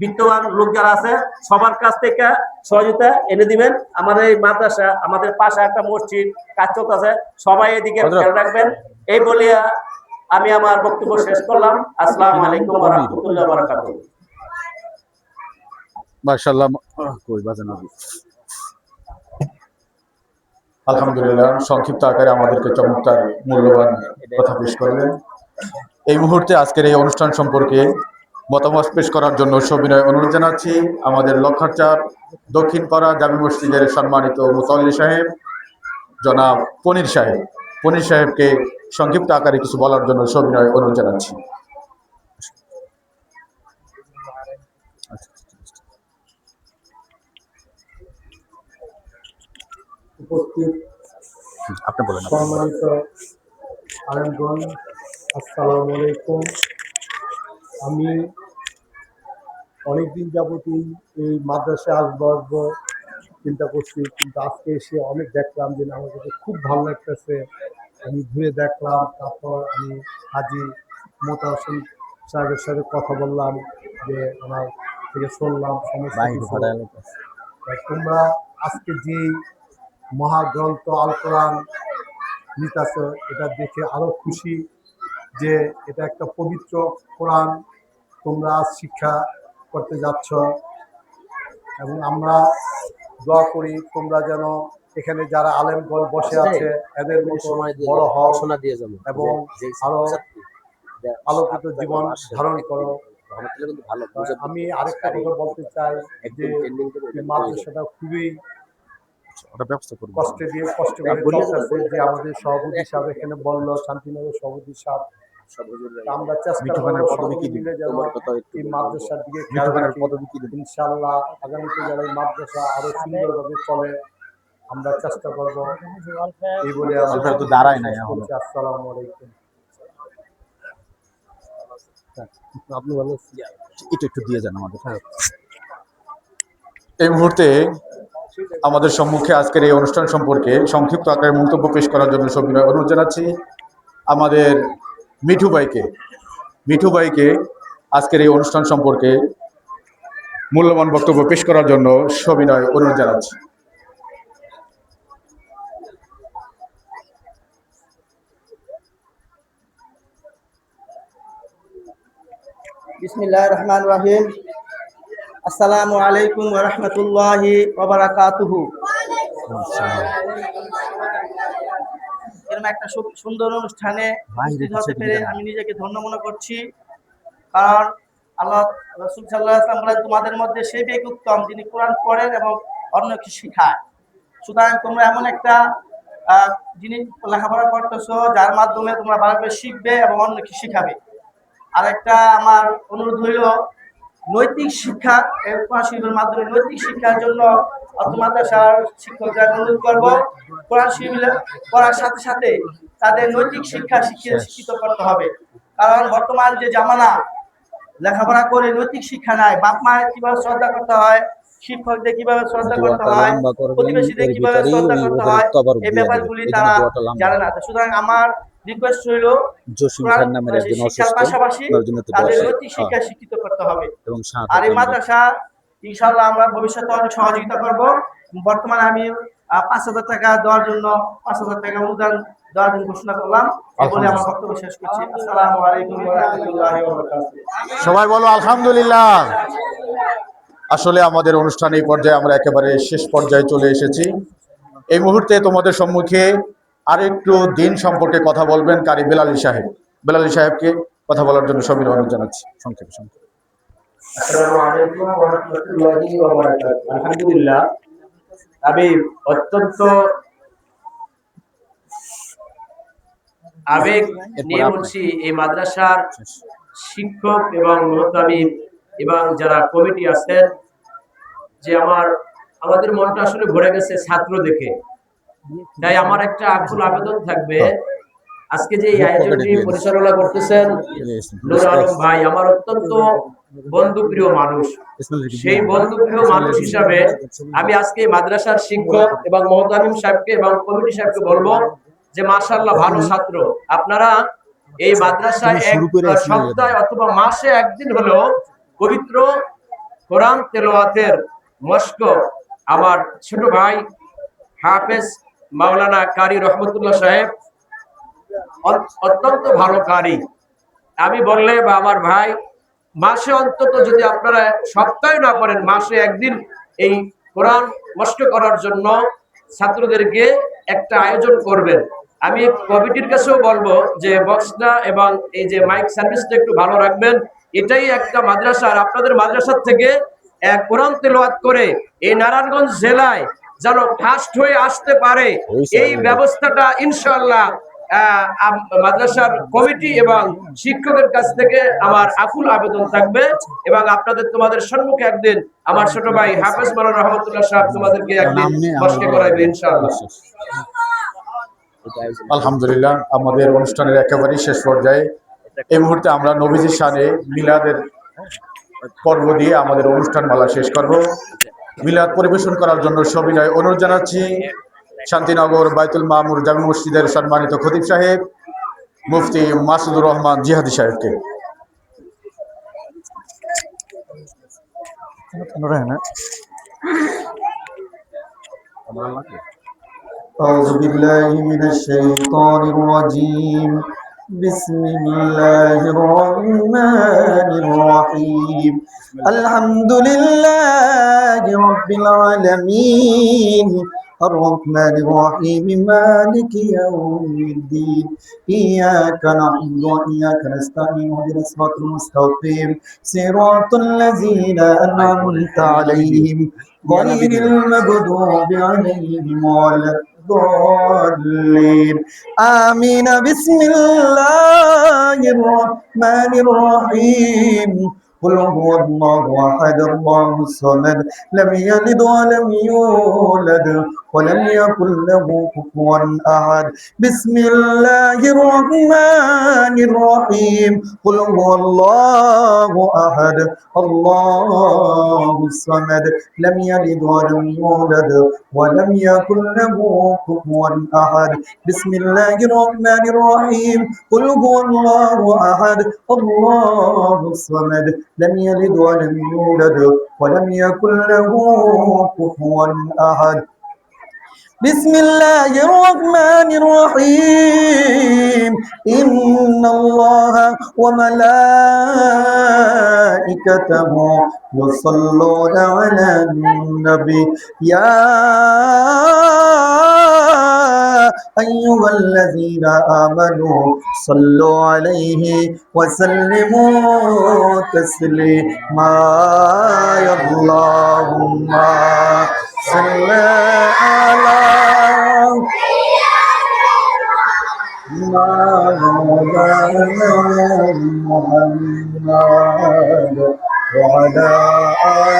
বিত্তবান লোক যারা আছে, সবার কাছ থেকে সহযোগিতা এনে দিবেন। আমাদের এই মাদ্রাসা, আমাদের পাশে একটা মসজিদ কাজ চলতেছে, সবাই এদিকে খেয়াল রাখবেন। এই বলিয়া আমি আমার বক্তব্য শেষ করলাম। আসসালামু আলাইকুম ওয়া রাহমাতুল্লাহি ওয়া বারাকাতুহু। মাশাআল্লাহ, কই বাজে না। আলহামদুলিল্লাহ, সংক্ষিপ্ত আকারে আমাদেরকে চমৎকার মূল্যবান কথা পেশ করলেন। এই মুহূর্তে আজকের এই অনুষ্ঠান সম্পর্কে মতামত পেশ করার জন্য সবিনয় অনুরোধ জানাচ্ছি আমাদের লক্ষারচার দক্ষিণ পাড়া জামি মসজিদের সম্মানিত মুতাল্লি সাহেব জনাব পনির সাহেবকে সংক্ষিপ্ত আকারে কিছু বলার জন্য সবিনয় অনুরোধ জানাচ্ছি। উপস্থিত আপনি বলেন। সম্মানিত আলেমগণ, আসসালামু আলাইকুম। আমি অনেকদিন যাবতই এই মাদ্রাসায় আসবো চিন্তা করছি, কিন্তু আজকে এসে অনেক দেখলাম যে আমার কাছে খুব ভালো লাগতেছে। আমি ঘুরে দেখলাম, তারপর আমি হাজি মোতাসিম সাহেবের সাথে কথা বললাম, যে আমার থেকে শুনলাম সমস্ত কিছু। তোমরা আজকে যে মহাগ্রন্থ আল কোরআন নিতেছ, এটা দেখে আরো খুশি যে এটা একটা পবিত্র কোরআন তোমরা আজ শিক্ষা করতে যাচ্ছ। এবং আমরা দোয়া করি তোমরা যেন এখানে যারা আলেমগণ বসে আছে এদের মতো বড় হও এবং আরো আলোকিত জীবন ধারণ করো। আমি আরেকটা কথা বলতে চাই যে মাদ্রাসাটা খুবই কষ্ট করে চলতেছে। যে আমাদের সভাপতি সাহেব এখানে বলল, শান্তিনগর সভাপতি সাহেব, আমরা চেষ্টা করবো সকলে মিলে যেন এই মাদ্রাসার দিকে খেয়াল রাখি। ইনশাআল্লাহ আগামীতে যেন এই মাদ্রাসা আরো সুন্দরভাবে চলে আমরা চেষ্টা করবো। এই বলে আসসালামু আলাইকুম। আপনি ভালো একটু দিয়ে যান আমাদের। এই মুহূর্তে আমাদের সম্মুখে আজকের এই অনুষ্ঠান সম্পর্কে সংক্ষিপ্ত আকারে মন্তব্য পেশ করার জন্য সবিনয় অনুরোধ জানাচ্ছি আমাদের মিঠু ভাইকে আজকের এই অনুষ্ঠান সম্পর্কে মূল্যবান বক্তব্য পেশ করার জন্য সবিনয় অনুরোধ জানাচ্ছি। বিসমিল্লাহির রহমানির রহিম। আসসালামু আলাইকুম ওয়া রাহমাতুল্লাহি ওয়া বারাকাতুহু। এরকম একটা সুন্দর অনুষ্ঠানে উপস্থিত হতে পেরে আমি নিজেকে ধন্য মনে করছি, কারণ আল্লাহ রাসূল সাল্লাল্লাহু আলাইহি ওয়াসাল্লাম বলেন, তোমাদের মধ্যে সেই ব্যক্তি উত্তম যিনি কোরআন পড়েন এবং অন্যকে শেখায়। সুতরাং তোমরা এমন একটা জিনিস লেখাপড়া করতেছো যার মাধ্যমে তোমরা ভালোভাবে শিখবে এবং অন্যকে শিখাবে। আর একটা আমার অনুরোধ হইল, নৈতিক শিক্ষা কোরআন শরীফের মাধ্যমে নৈতিক শিক্ষার জন্য মাদ্রাসার শিক্ষকরা অনুরোধ করবো, কোরআন শরীফ পড়ার সাথে সাথে তাদের নৈতিক শিক্ষা শিক্ষিত করতে হবে। কারণ বর্তমান যে জামানা, লেখাপড়া করে নৈতিক শিক্ষা নাই, বাপ মায়ের কিভাবে শ্রদ্ধা করতে হয়, শিক্ষকদের কিভাবে শ্রদ্ধা করতে হয়, প্রতিবেশীদের কিভাবে শ্রদ্ধা করতে হয়, এই ব্যাপারগুলি তারা জানে না। সুতরাং আমার রিকোয়েস্ট হইল, শিক্ষার পাশাপাশি তাদের নৈতিক শিক্ষা শিক্ষিত করতে হবে। আর এই মাদ্রাসা ইনশাআল্লাহ আমরা ভবিষ্যতে অনেক সহযোগিতা করব। বর্তমানে আমি 5,000 টাকা দেওয়ার জন্য 5,000 টাকা অনুদান দেওয়ার জন্য ঘোষণা করলাম। এই বলে আমার বক্তব্য শেষ করছি। আসসালামু আলাইকুম ওয়া রাহমাতুল্লাহি ওয়া বারাকাতুহু। সবাই বলো আলহামদুলিল্লাহ। আসলে আমাদের অনুষ্ঠান এই পর্যায়ে আমরা একেবারে শেষ পর্যায়ে চলে এসেছি। এই মুহূর্তে তোমাদের সম্মুখে আরেকটু দিন সম্পর্কে কথা বলবেন কারি বেলালী সাহেব। বেলালী সাহেবকে কথা বলার জন্য সবিনয় অনুরোধ জানাচ্ছি। সংক্ষেপে সংক্ষেপে। আসসালামু আলাইকুম ওয়া রাহমাতুল্লাহি ওয়া বারাকাতুহু। আলহামদুলিল্লাহ, আমি অত্যন্ত আবেগ নিয়ে বলছি এই মাদ্রাসার শিক্ষক এবং মুহতামিম এবং যারা কমিটি আছেন, যে আমাদের মনটা আসলে ভরে গেছে ছাত্র দেখে। তাই আমার একটা আকুল আবেদন থাকবে, আজকে যে এই আয়োজনটি পরিচালনা করতেছেন নুর আলম ভাই, আমার অত্যন্ত বন্ধুপ্রিয় মানুষ। সেই বন্ধুপ্রিয় মানুষ হিসাবে আমি আজকে মাদ্রাসার শিক্ষক এবং মুহতামিম সাহেবকে এবং কমিটি সাহেবকে বলবো যে মাশাআল্লাহ, ভালো ছাত্র আপনারা। এই মাদ্রাসায় এক সপ্তাহে অথবা মাসে একদিন হলেও পবিত্র কোরআন তেলাওয়াতের মশক আমার ছোট ভাই হাফেজ মাওলানা কারি রহমতুল্লাহ সাহেব অত্যন্ত ভালো কারি। আমি বললে বা আমার ভাই, মাসে অন্তত যদি আপনারা সপ্তাহে না করেন, মাসে একদিন এই কোরআন মশক করার জন্য ছাত্রদেরকে একটা আয়োজন করবেন। আমি কমিটির কাছেও বলবো যে বক্সটা এবং এই যে মাইক সার্ভিসটা একটু ভালো রাখবেন। এটাই একটা মাদ্রাসার, আপনাদের মাদ্রাসার থেকে কোরআন তেলাওয়াত করে এই নারায়ণগঞ্জ জেলায় যেন ফার্স্ট হয়ে আসতে পারে, এই ব্যবস্থাটা ইনশাআল্লাহ মাদ্রাসার কমিটি এবং শিক্ষকের কাছ থেকে আমার আকুল আবেদন থাকবে। এবং তোমাদের সম্মুখে একদিন আমার ছোট ভাই হাফেজ মাওলানা রহমতুল্লাহ সাহেব তোমাদেরকে একদিন মশকে করাইবে ইনশাআল্লাহ। আলহামদুলিল্লাহ, আমাদের অনুষ্ঠানের একেবারেই শেষ পর্যায়ে। এই মুহূর্তে আমরা নবীজির শানে মিলাদের পর্ব দিয়ে আমাদের অনুষ্ঠান মালা শেষ করব। মিলাদ পরিবেশন করার জন্য সবিনয় অনুরোধ জানাচ্ছি শান্তিনগর বাইতুল মামুর জামি মসজিদের সম্মানিত খতিব সাহেব মুফতি মাসুদুর রহমান জিহাদি সাহেবকে। أعوذ بالله من الشيطان الرجيم. بسم الله الرحمن الرحيم. الحمد لله رب العالمين الرحمن الرحيم مالك يوم الدين. إياك نعبد وإياك نستعين اهدنا الصراط المستقيم صراط الذين أنعمت عليهم غير المغضوب عليهم ولا الضالين. آمين. بسم الله الرحمن الرحيم. قل هو الله أحد الله الصمد لم يلد ولم يولد ولم يكن له كفوا أحد. بسم الله الرحمن الرحيم. قل هو الله أحد الله الصمد لم يلد ولم يولد ولم يكن له كفوا أحد. بسم الله الرحمن الرحيم. قل هو الله أحد الله الصمد لم يلد ولم يولد ولم يكن له كفوا أحد. بسم الله الرحمن الرحيم. إن الله وملائكته يصلون على النبي يا أيها الذين آمنوا صلوا عليه وسلموا تسليما. اللهم صل على مولانا محمد وعلى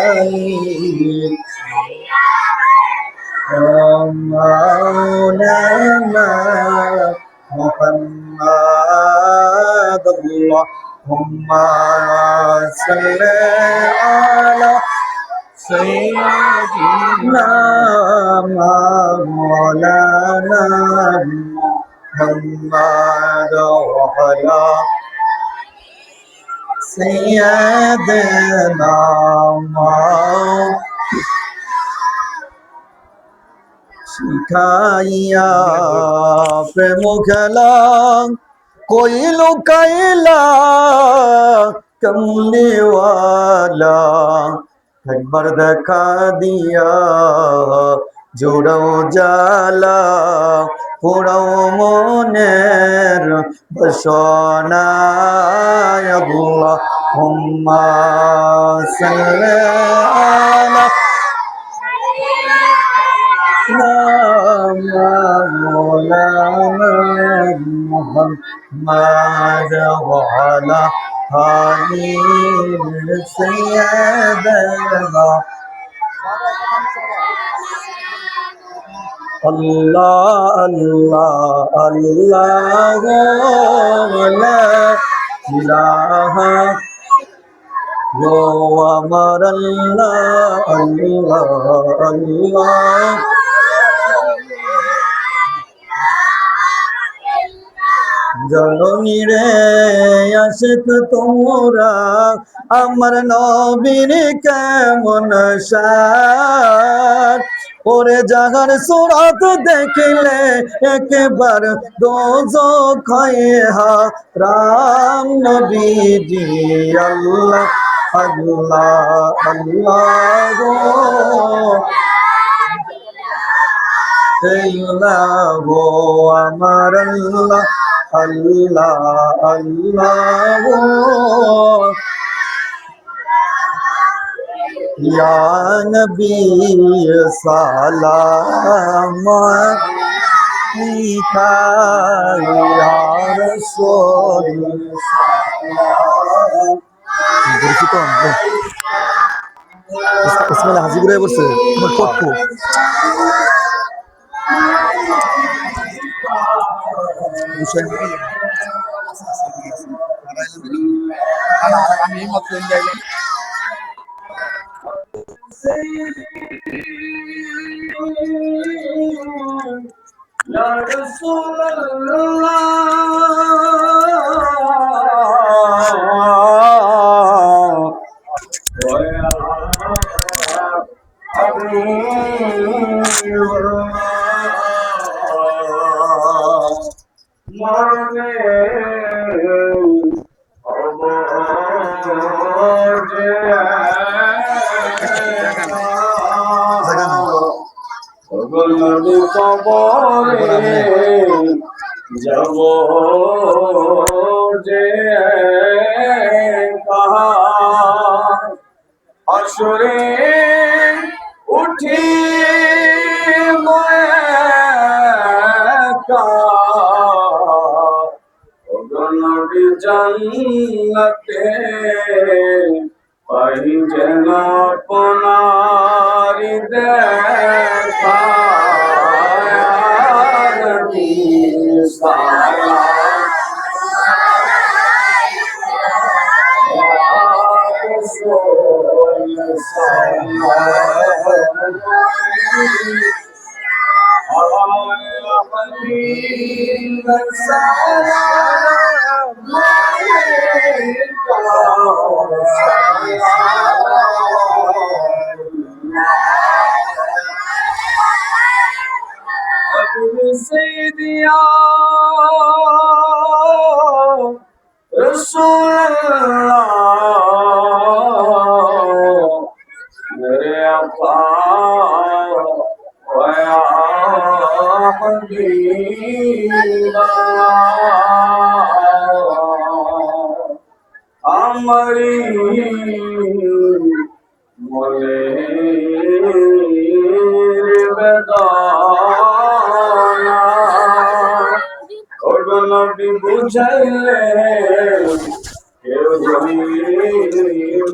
آله مولانا محمد. اللهم صل على سيدنا مولانا محمد وعلى سيدنا শিখাইয়া প্রেম খেলা কইল কাইলা কমলিওয়ালা একবার দেখা দিয়া জোড়াও জালা পোড়াও মনের বসনা আল্লাহুম্মা সাল্লি আলা مولانا محمد وعلى آله سيدنا الله الله الله لا إله هو أمر الله الله الله জননী রে আশিক তোমরা আমার নবীর কেমন শান ওরে জাহার সুরাত দেখিলে একবার দোজখ হয় হারাম নবীজি আল্লাহ আল্লাহ আল্লাহ আল্লাহ আমার আল্লাহ Allah Allah Ya Nabi Salam Alayka Ya Rasul পরিচিত ইসমাইল হাজি ঘুরে বসে আমার কক্ষ Ya যাব যে আসরে উঠি নবী জান্নাতে পাই যেন আপনার দেখা নবী সালাম রাসূল سيدي يا رسول الله میرے آقا ويا حبيب আমারি মনের বেদনা ওগো নবী বুঝাইলে কেউ যদি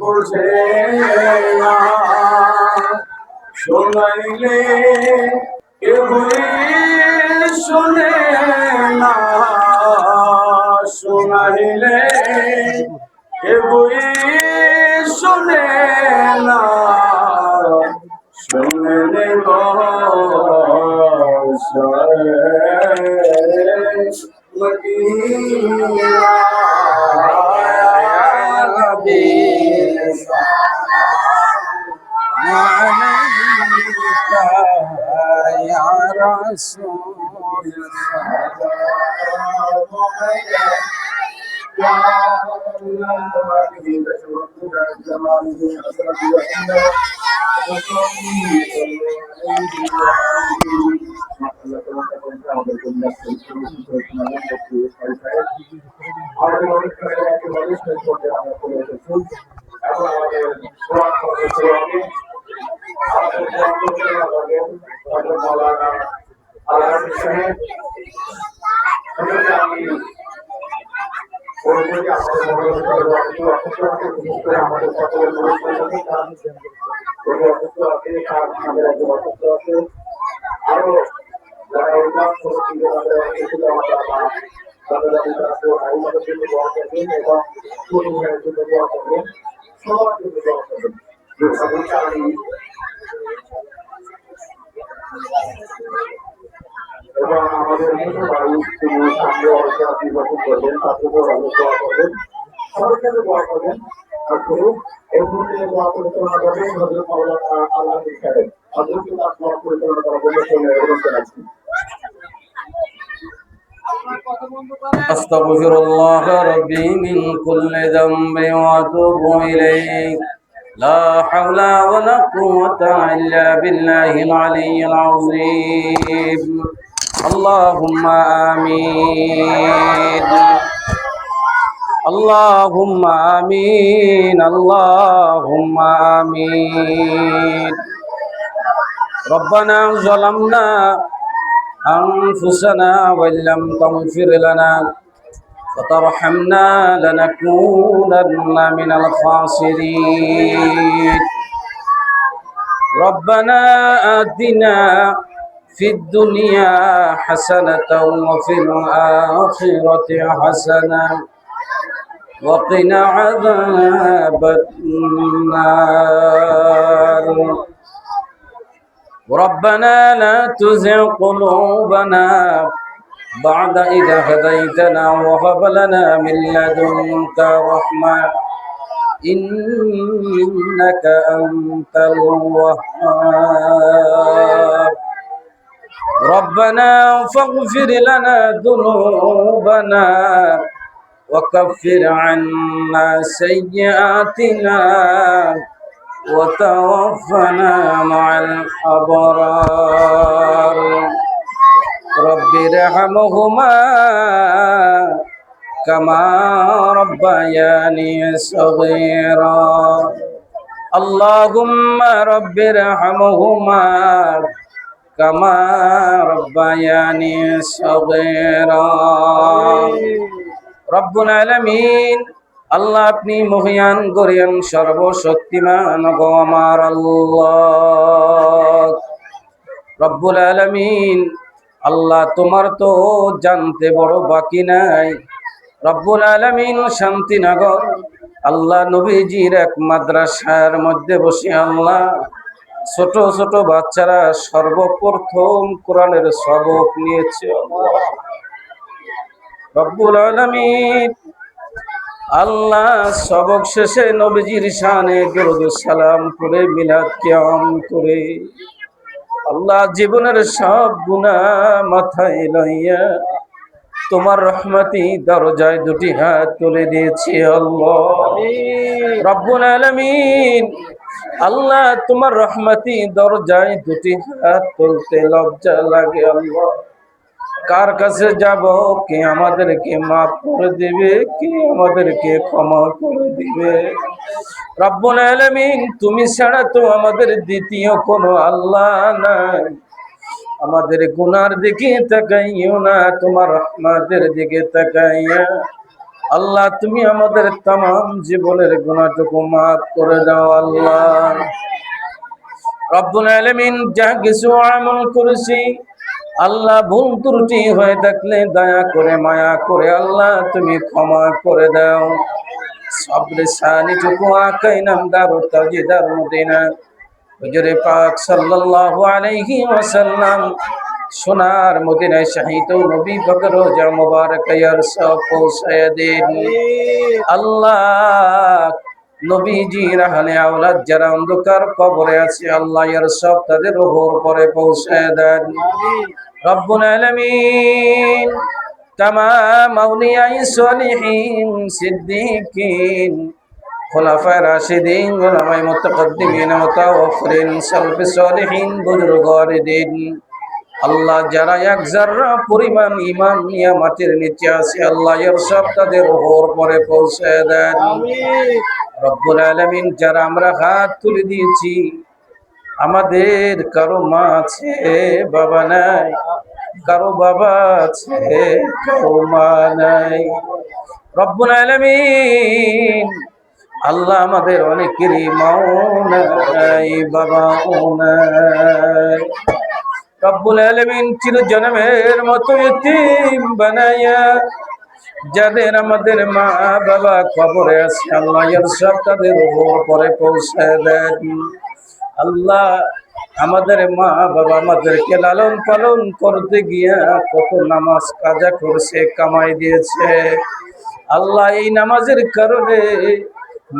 বুঝে না শোনাইলে কেউ শোনে না শোনাইলে কেউ শোনে না শুনলে মদিনা عليك يا أستغفر الله ربي من كل ذنب وأتوب إليه لا حول ولا قوة إلا بالله العلي العظيم اللهم آمين اللهم آمين اللهم آمين ربنا ظلمنا أنفسنا وإن لم تغفر لنا وترحمنا لنكونن من الخاسرين ربنا آتنا في الدنيا حسنة وفي الآخرة حسنة وقنا عذاب النار ربنا لا تزغ قلوبنا بعد إذا هديتنا وهب لنا من لدنك رحمة إنك أنت الوهاب ربنا فاغفر لنا ذنوبنا وكفر عنا سيئاتنا وتوفنا مع الأبرار رب ارحمهما كما ربياني صغيرا اللهم رب ارحمهما كما ربياني صغيرا রব্বুল আলামিন আল্লাহ আপনি মহিয়ান গরিয়ান সর্বশক্তিমান গো আমার আল্লাহ রব্বুল আলামিন আল্লাহ তোমার তো জানতে বড় বাকি নাই রব্বুল আলামিন শান্তিনগর আল্লাহ নবীজির এক মাদ্রাসার মধ্যে বসে আল্লাহ ছোট ছোট বাচ্চারা সর্বপ্রথম কোরআনের সবক নিয়েছে রব্বুল আলামিন আল্লাহ সবক শেষে নবীজির শানে দরুদ সালাম করে মিলাদ কিয়াম করে আল্লাহ জীবনের সব গুনাহ মাথায় লইয়া তোমার রহমতি দরজায় দুটি হাত তুলে দিয়েছি আল্লাহ রব্বুল আলামিন আল্লাহ তোমার রহমতি দরজায় দুটি হাত তুলতে লজ্জা লাগে আল্লাহ কার কাছে যাব কে আমাদেরকে মাফ করে দিবে কে আমাদেরকে ক্ষমা করে দিবে রব্বুল আলামিন তুমি ছাড়া তো আমাদের দ্বিতীয় কোনো আল্লাহ নাই আমাদের গুনার দিকে তাকাইও না তোমার রহমতের দিকে তাকাইয়া আল্লাহ তুমি আমাদের तमाम জীবনের গুনাহটুকু মাফ করে দাও আল্লাহ রব্বুল আলামিন যা কিছু আমল করেছি আল্লাহ ভুল ত্রুটি হয়ে থাকলে দয়া করে মায়া করে আল্লাহ তুমি ক্ষমা করে দাও সবরে সানিটুকু আকাই নামদার তাজিদার মদিনা হুজুরে পাক সাল্লাল্লাহু আলাইহি ওয়াসাল্লাম সোনার মদিনায় শাহিদ নবী পাক রোজা মুবারক ইয়ার সব পৌঁছায় দিন আল্লাহ নবীজির আহলে আওলাদ যারা অন্ধকার কবরে আছে আল্লাহ এর সব তাদের রূহের পরে পৌঁছে দেন রব্বুল আলামিন তামাম আউলিয়াই সলিহিন সিদ্দিকিন খুলাফায়ে রাশিদিন উলামায়ে মুতাকদ্দিমিন মুতাওয়াফিরিন সালফে সলিহিন বুজুর্গারিদিন আল্লাহ যারা এক যারা পরিমাণ ঈমান নিয়ে মাটির নিচে আছে আল্লাহ এর সব তাদের রূহের পরে পৌঁছে দেন রব্বুল আলামিন যারা আমরা হাত তুলে দিয়েছি আমাদের কারো মা আছে বাবা নাই কারো বাবা আছে কারো মা নাই রব্বুল আলামিন আল্লাহ আমাদের অনেকেরই মাও নাই বাবাও নাই রব্বুল আলামিন চিরজন্মের মতো ইতিম বানায়া যাদের আমাদের মা বাবা কবরে আছে আল্লাহ এর সব তাদের উপরে পৌঁছে দেন আল্লাহ আমাদের মা বাবা আমাদেরকে লালন পালন করতে গিয়া কত নামাজ কাজা করছে কামাই দিয়েছে আল্লাহ এই নামাজের কারণে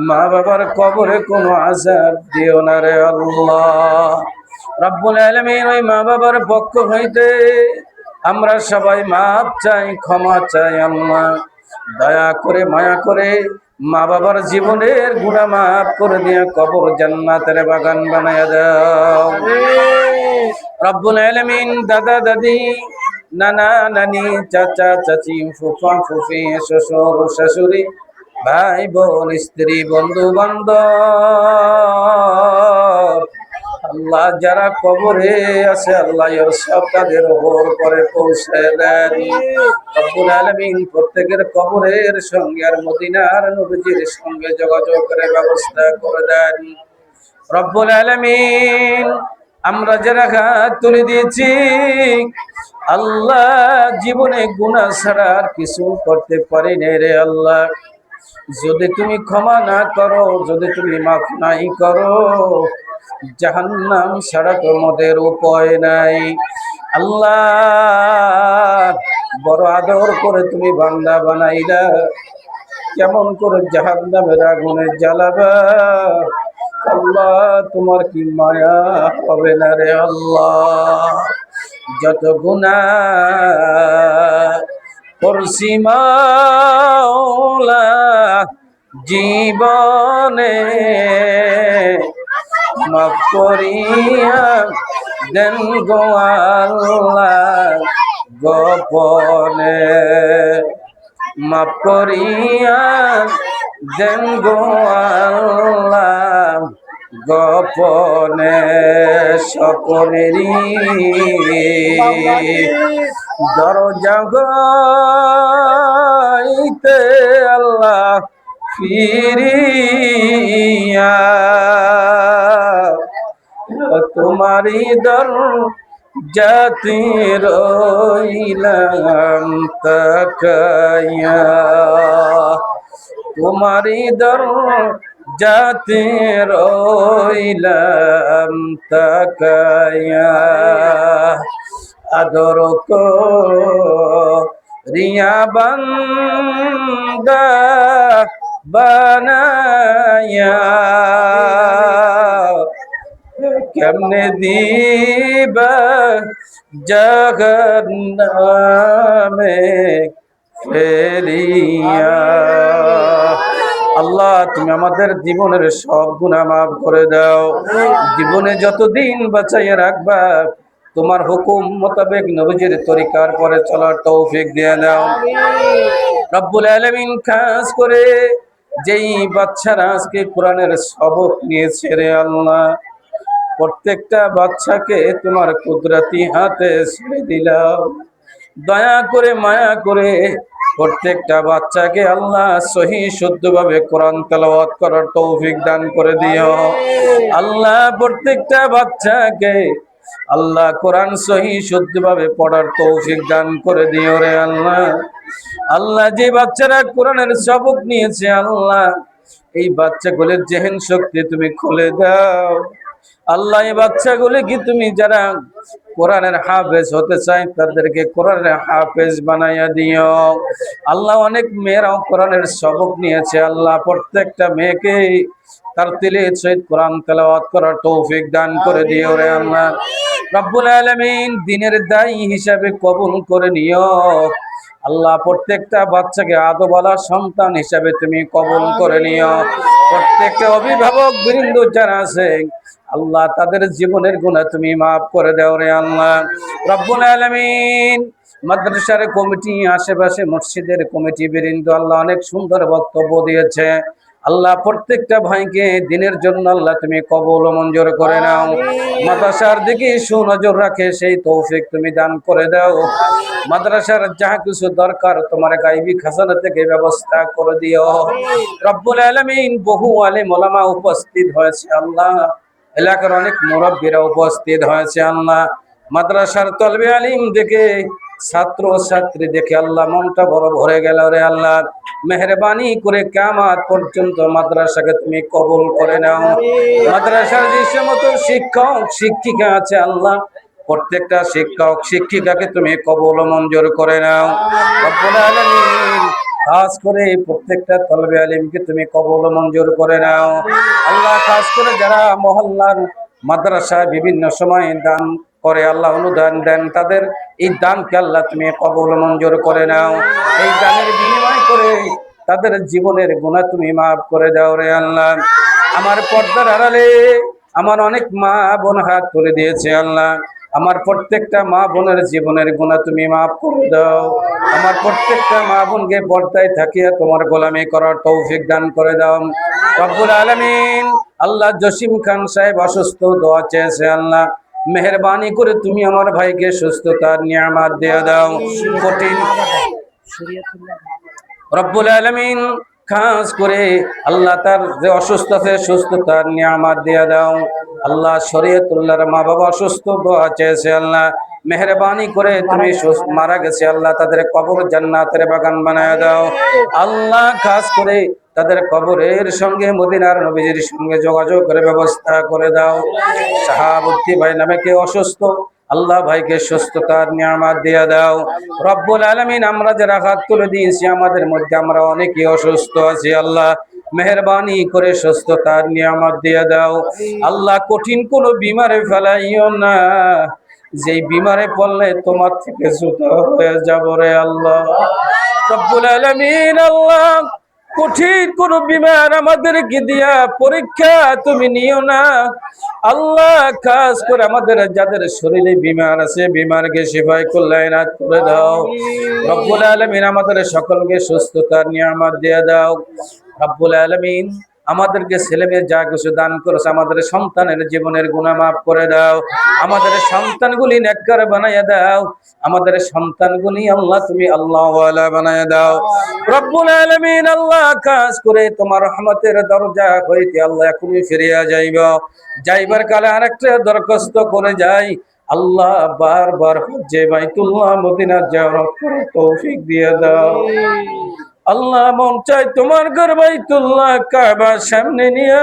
মা বাবার কবরে কোনো আযাব দিও না রে আল্লাহ রব্বুল আলামিন ওই মা বাবার পক্ষ হইতে আমরা সবাই মাপ চাই ক্ষমা চাই আল্লাহ দয়া করে মায়া করে মা বাবার জীবনের গুনাহ মাফ করে দিয়ে কবর জান্নাতের বাগান বানায়া দাও রব্বুল আলামিন দাদা দাদি নানা নানি চাচা চাচি ফুফা ফুফি শ্বশুর শাশুড়ি ভাই বোন স্ত্রী বন্ধু বান্ধব আল্লাহ যারা কবরে আছে আল্লাহ এর সব তাদের উপর করে পৌঁছে দেন রব্বুল আলামিন প্রত্যেকের কবরের সঙ্গে আর মদিনার নবীজির সঙ্গে যোগাযোগের ব্যবস্থা করে দেন রব্বুল আলামিন আমরা যারা হাত তুলে দিয়েছি আল্লাহ জীবনে গুনাহ ছাড়া আর কিছু করতে পারি না রে আল্লাহ যদি তুমি ক্ষমা না করো যদি তুমি মাফ নাই করো জাহান্নাম ছাড়া তোমাদের উপায় নাই আল্লাহ বড় আদর করে তুমি বান্দা বানাইলা কেমন করে জাহান্নামের আগুনে জ্বালাবা আল্লাহ তোমার কি মায়া হবে না রে আল্লাহ যত গুনাহ করছি মাওলা জীবনে মাফ করিয়া দেন গো আল্লাহ গোপনে মাফ করিয়া দেন গো আল্লাহ গোপনে সকলেরই দরজা গাইতে আল্লাহ ফিরিয়া তোমারি দরজাতে রইলাম তাকায়া তোমারি দরজাতে রইলাম তাকায়া আদর করিয়া বান্দা বানায়া কেমনে দিবা জাহান্নামে ফেলিয়া আল্লাহ তুমি আমাদের জীবনের সব গুনাহ মাফ করে দাও জীবনে যতদিন বাঁচাইয়া রাখবা তোমার হুকুম মোতাবেক নবীজির তরিকার পরে চলার তৌফিক দিয়ে দাও রব্বুল আলামিন খাস করে যেই বাচ্চারা আজকে কোরআনের সবক নিয়েছে রে আল্লাহ প্রত্যেকটা বাচ্চাকে তোমার কুদরতি হাতে ছেড়ে দিলাম দয়া করে মায়া করে প্রত্যেকটা বাচ্চাকে আল্লাহ সহি শুদ্ধভাবে কোরআন তেলাওয়াত করার তৌফিক দান করে দিও আল্লাহ প্রত্যেকটা বাচ্চাকে আল্লাহ কোরআন সহি শুদ্ধভাবে পড়ার তৌফিক দান করে দিও রে আল্লাহ আল্লাহ যে বাচ্চারা কোরআনের সবক নিয়েছে আল্লাহ এই বাচ্চাগুলোর জেহেন শক্তি তুমি খুলে দাও আল্লাহ এই বাচ্চাগুলি কি তুমি যারা কোরআনের হাফেজ হতে চায় তাদেরকে কোরআনের হাফেজ বানাইয়া দিও। আল্লাহ অনেক মেয়েরাও কোরআনের সবক নিয়েছে, আল্লাহ প্রত্যেকটা মেয়েকে তার তিলে সহিত কোরআন তেলাওয়াত করার তৌফিক দান করে দিও রে আল্লাহ। রব্বুল আলামিন দিনের দায়ী হিসাবে কবুল করে নিও আল্লাহ। প্রত্যেকটা বাচ্চাকে আদোওয়ালা সন্তান হিসাবে তুমি কবুল করে নিও। প্রত্যেকটা অভিভাবক বৃন্দ যারা আছে আল্লাহ তাদের জীবনের গুনাহ তুমি মাফ করে দাও রে আল্লাহ। রব্বুল আলামিন মাদ্রাসার কমিটি, আশেপাশে মসজিদের কমিটি বৃন্দ আল্লাহ অনেক সুন্দর বক্তব্য দিয়েছে আল্লাহ। প্রত্যেকটা ভাইকে দিনের জন্য আল্লাহ তুমি কবুল ও মঞ্জুর করে নাও। মাদ্রাসার দিকে সুনজর রাখে সেই তৌফিক তুমি দান করে দাও। মাদ্রাসার যা কিছু দরকার তোমার গায়বী খাজানা থেকে ব্যবস্থা করে দিও রব্বুল আলামিন। বহু আলেম ওলামা উপস্থিত হয়েছে আল্লাহ, এলাকার অনেক মুরব্বীরা উপস্থিত হয়েছে আল্লাহ। মাদ্রাসার তলবে আলিম দেখে, ছাত্র ছাত্রী দেখে আল্লাহ মনটা বড় ভরে গেল রে আল্লাহ। মেহরবানি করে কিয়ামত পর্যন্ত মাদ্রাসাকে তুমি কবুল করে নাও। মাদ্রাসার যে সমস্ত শিক্ষক শিক্ষিকা আছে আল্লাহ প্রত্যেকটা শিক্ষক শিক্ষিকাকে তুমি কবুল ও মঞ্জুর করে নাও রব্বুল আলামিন। খাস করে প্রত্যেকটা তলবে আলিমকে তুমি কবুল ও মঞ্জুর করে নাও আল্লাহ। খাস করে যারা মহল্লার মাদ্রাসায় বিভিন্ন সময় দান করে আল্লাহ, অনুদান দেন, তাদের এই দানকে আল্লাহ তুমি কবুল ও মঞ্জুর করে নাও। এই দানের বিনিময় করে তাদের জীবনের গুনাহ তুমি মাফ করে দাও রে আল্লাহ। আমার পর্দার আড়ালে আমার অনেক মা বোন হাত তুলে দিয়েছে আল্লাহ। আমার প্রত্যেকটা মা বোনের জীবনের গুনাহ তুমি মাফ করে দাও। আমার প্রত্যেকটা মা বোনকে পর্দায় থাকিয়া তোমার গোলামি করার তৌফিক দান করে দাও রব্বুল আলামিন। আল্লাহ জসিম খান সাহেব অসুস্থ, দোয়া চেয়েছে আল্লাহ, মেহরবানি করে তুমি আমার ভাইকে সুস্থতার নিয়ামত দিয়ে দাও। কঠিন রব্বুল আলামিন খাস করে আল্লাহ তার যে অসুস্থ আছে সুস্থতার নিয়ামত দিয়ে দাও আল্লাহ। শরীয়তুল্লাহর মা বাবা অসুস্থ, দোয়া চেয়েছে আল্লাহ, মেহরবানি করে তুমি মারা গেছে আল্লাহ তাদের কবর জান্নাতের বাগান বানায় দাও আল্লাহ। খাস করে তাদের কবরের সঙ্গে মদিনার নবীজির সঙ্গে যোগাযোগ করে ব্যবস্থা করে দাও। শাহাবুদ্দি ভাই নামে কে অসুস্থ আল্লাহ ভাইকে সুস্থতার নিয়ামত দিয়ে দাও রব্বুল আলামিন। আমরা যারা হাত তুলে দিয়েছি আমাদের মধ্যে আমরা অনেকেই অসুস্থ আছি আল্লাহ, মেহরবানি করে সুস্থতার নিয়ামত দিয়ে দাও আল্লাহ। কঠিন কোনো বিমারে ফেলাইও না, যেই বিমারে পড়লে তোমার থেকে জুতা হয়ে যাব রে আল্লাহ রব্বুল আলামিন। আল্লাহ কঠিন কোন বিমার আমাদেরকে দিয়া পরীক্ষা তুমি নিও না আল্লাহ। খাস করে আমাদের যাদের শরীরে বিমার আছে বিমারকে শিফায়ে কুল্লাইনাত করে দাও রব্বুল আলামিন। আমাদের সকলকে সুস্থতার নিয়ামত দিয়ে দাও রব্বুল আলামিন। আমাদেরকে ছেলে মেয়ে যা কিছু দান করেছে আমাদের সন্তানের জীবনের গুনাহ মাফ করে দাও। আমাদের সন্তানগুলি নেককার বানাইয়া দাও। আমাদের সন্তানগুলি আল্লাহ তুমি আল্লাহওয়ালা বানাইয়া দাও রব্বুল আলামিন। আল্লাহ খাস করে তোমার রহমতের দরজা হইতে আল্লাহ এখনই ফিরিয়া যাইবার কালে আরেকটা দরখাস্ত করে যাই আল্লাহ, বারবার হজ্জে বাইতুল্লাহ মদিনা জিয়ারত করে তৌফিক দিয়ে দাও আল্লাহ। মন চাই তোমার ঘর বাইতুল্লাহ কাবার সামনে নিয়ে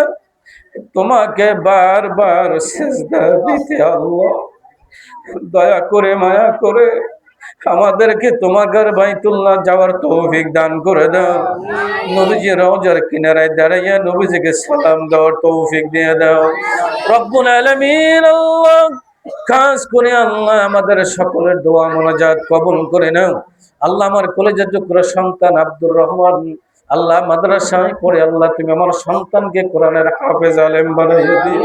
তোমাকে বারবার সিজদা দিতে আল্লাহ। দয়া করে মায়া করে আমাদেরকে তোমার ঘর বাইতুল্লাহ যাওয়ার তৌফিক দান করে দাও। নবীজি রওজার কিনারায় দাঁড়াইয়া নবীজিকে সালাম দেওয়ার তৌফিক দিয়ে দাও রব্বুল আলামিন। আল্লাহ খাস করে আল্লাহ আমাদের সকলের দোয়া মোনাজাত কবুল করে নাও আল্লাহ। আমার কলেজের যোগ্য সন্তান আব্দুর রহমান আল্লাহ মাদ্রাসায় পড়ে আল্লাহ তুমি আমার সন্তানকে কোরআনের হাফেজ আলেম বানাইয়া দিও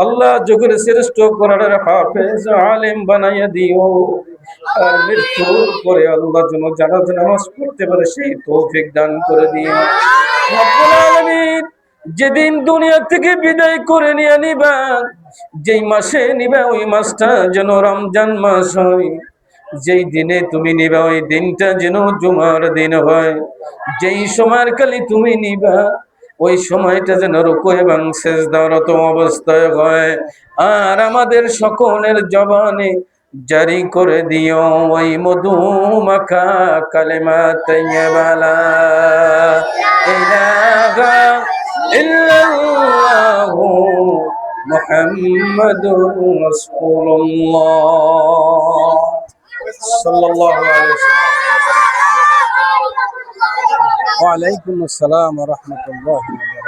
আল্লাহ। যুগের শ্রেষ্ঠ কোরআনের হাফেজ আলেম বানাইয়া দিও। আর মৃত্যুর পরে আল্লাহ যেন জানাজা নামাজ পড়তে পারে সেই তৌফিক দান করে দিও রব্বুল আলামিন। যেদিন দুনিয়া থেকে বিদায় করে নিয়ে নিবা, যেই মাসে নিবা ওই মাসটা যেন রমজান মাস হয়। যেই দিনে তুমি নিবা ওই দিনটা যেন জুমার দিন হয়। যেই সময়ের কালে তুমি নিবা ওই সময়টা যেন রুকু এবং সিজদারত অবস্থায় হয়। আর আমাদের সকলের জবানে জারি করে দিও ওই মধু মাখা কালেমা তাইয়্যিবা লা ইলাহা ইল্লাল্লাহু মুহাম্মাদুর রাসূলুল্লাহ সাল্লাল্লাহু আলাইহি ওয়াসাল্লাম। ওয়া আলাইকুম আসসালাম ওয়া রাহমাতুল্লাহি ওয়া বারাকাতুহু।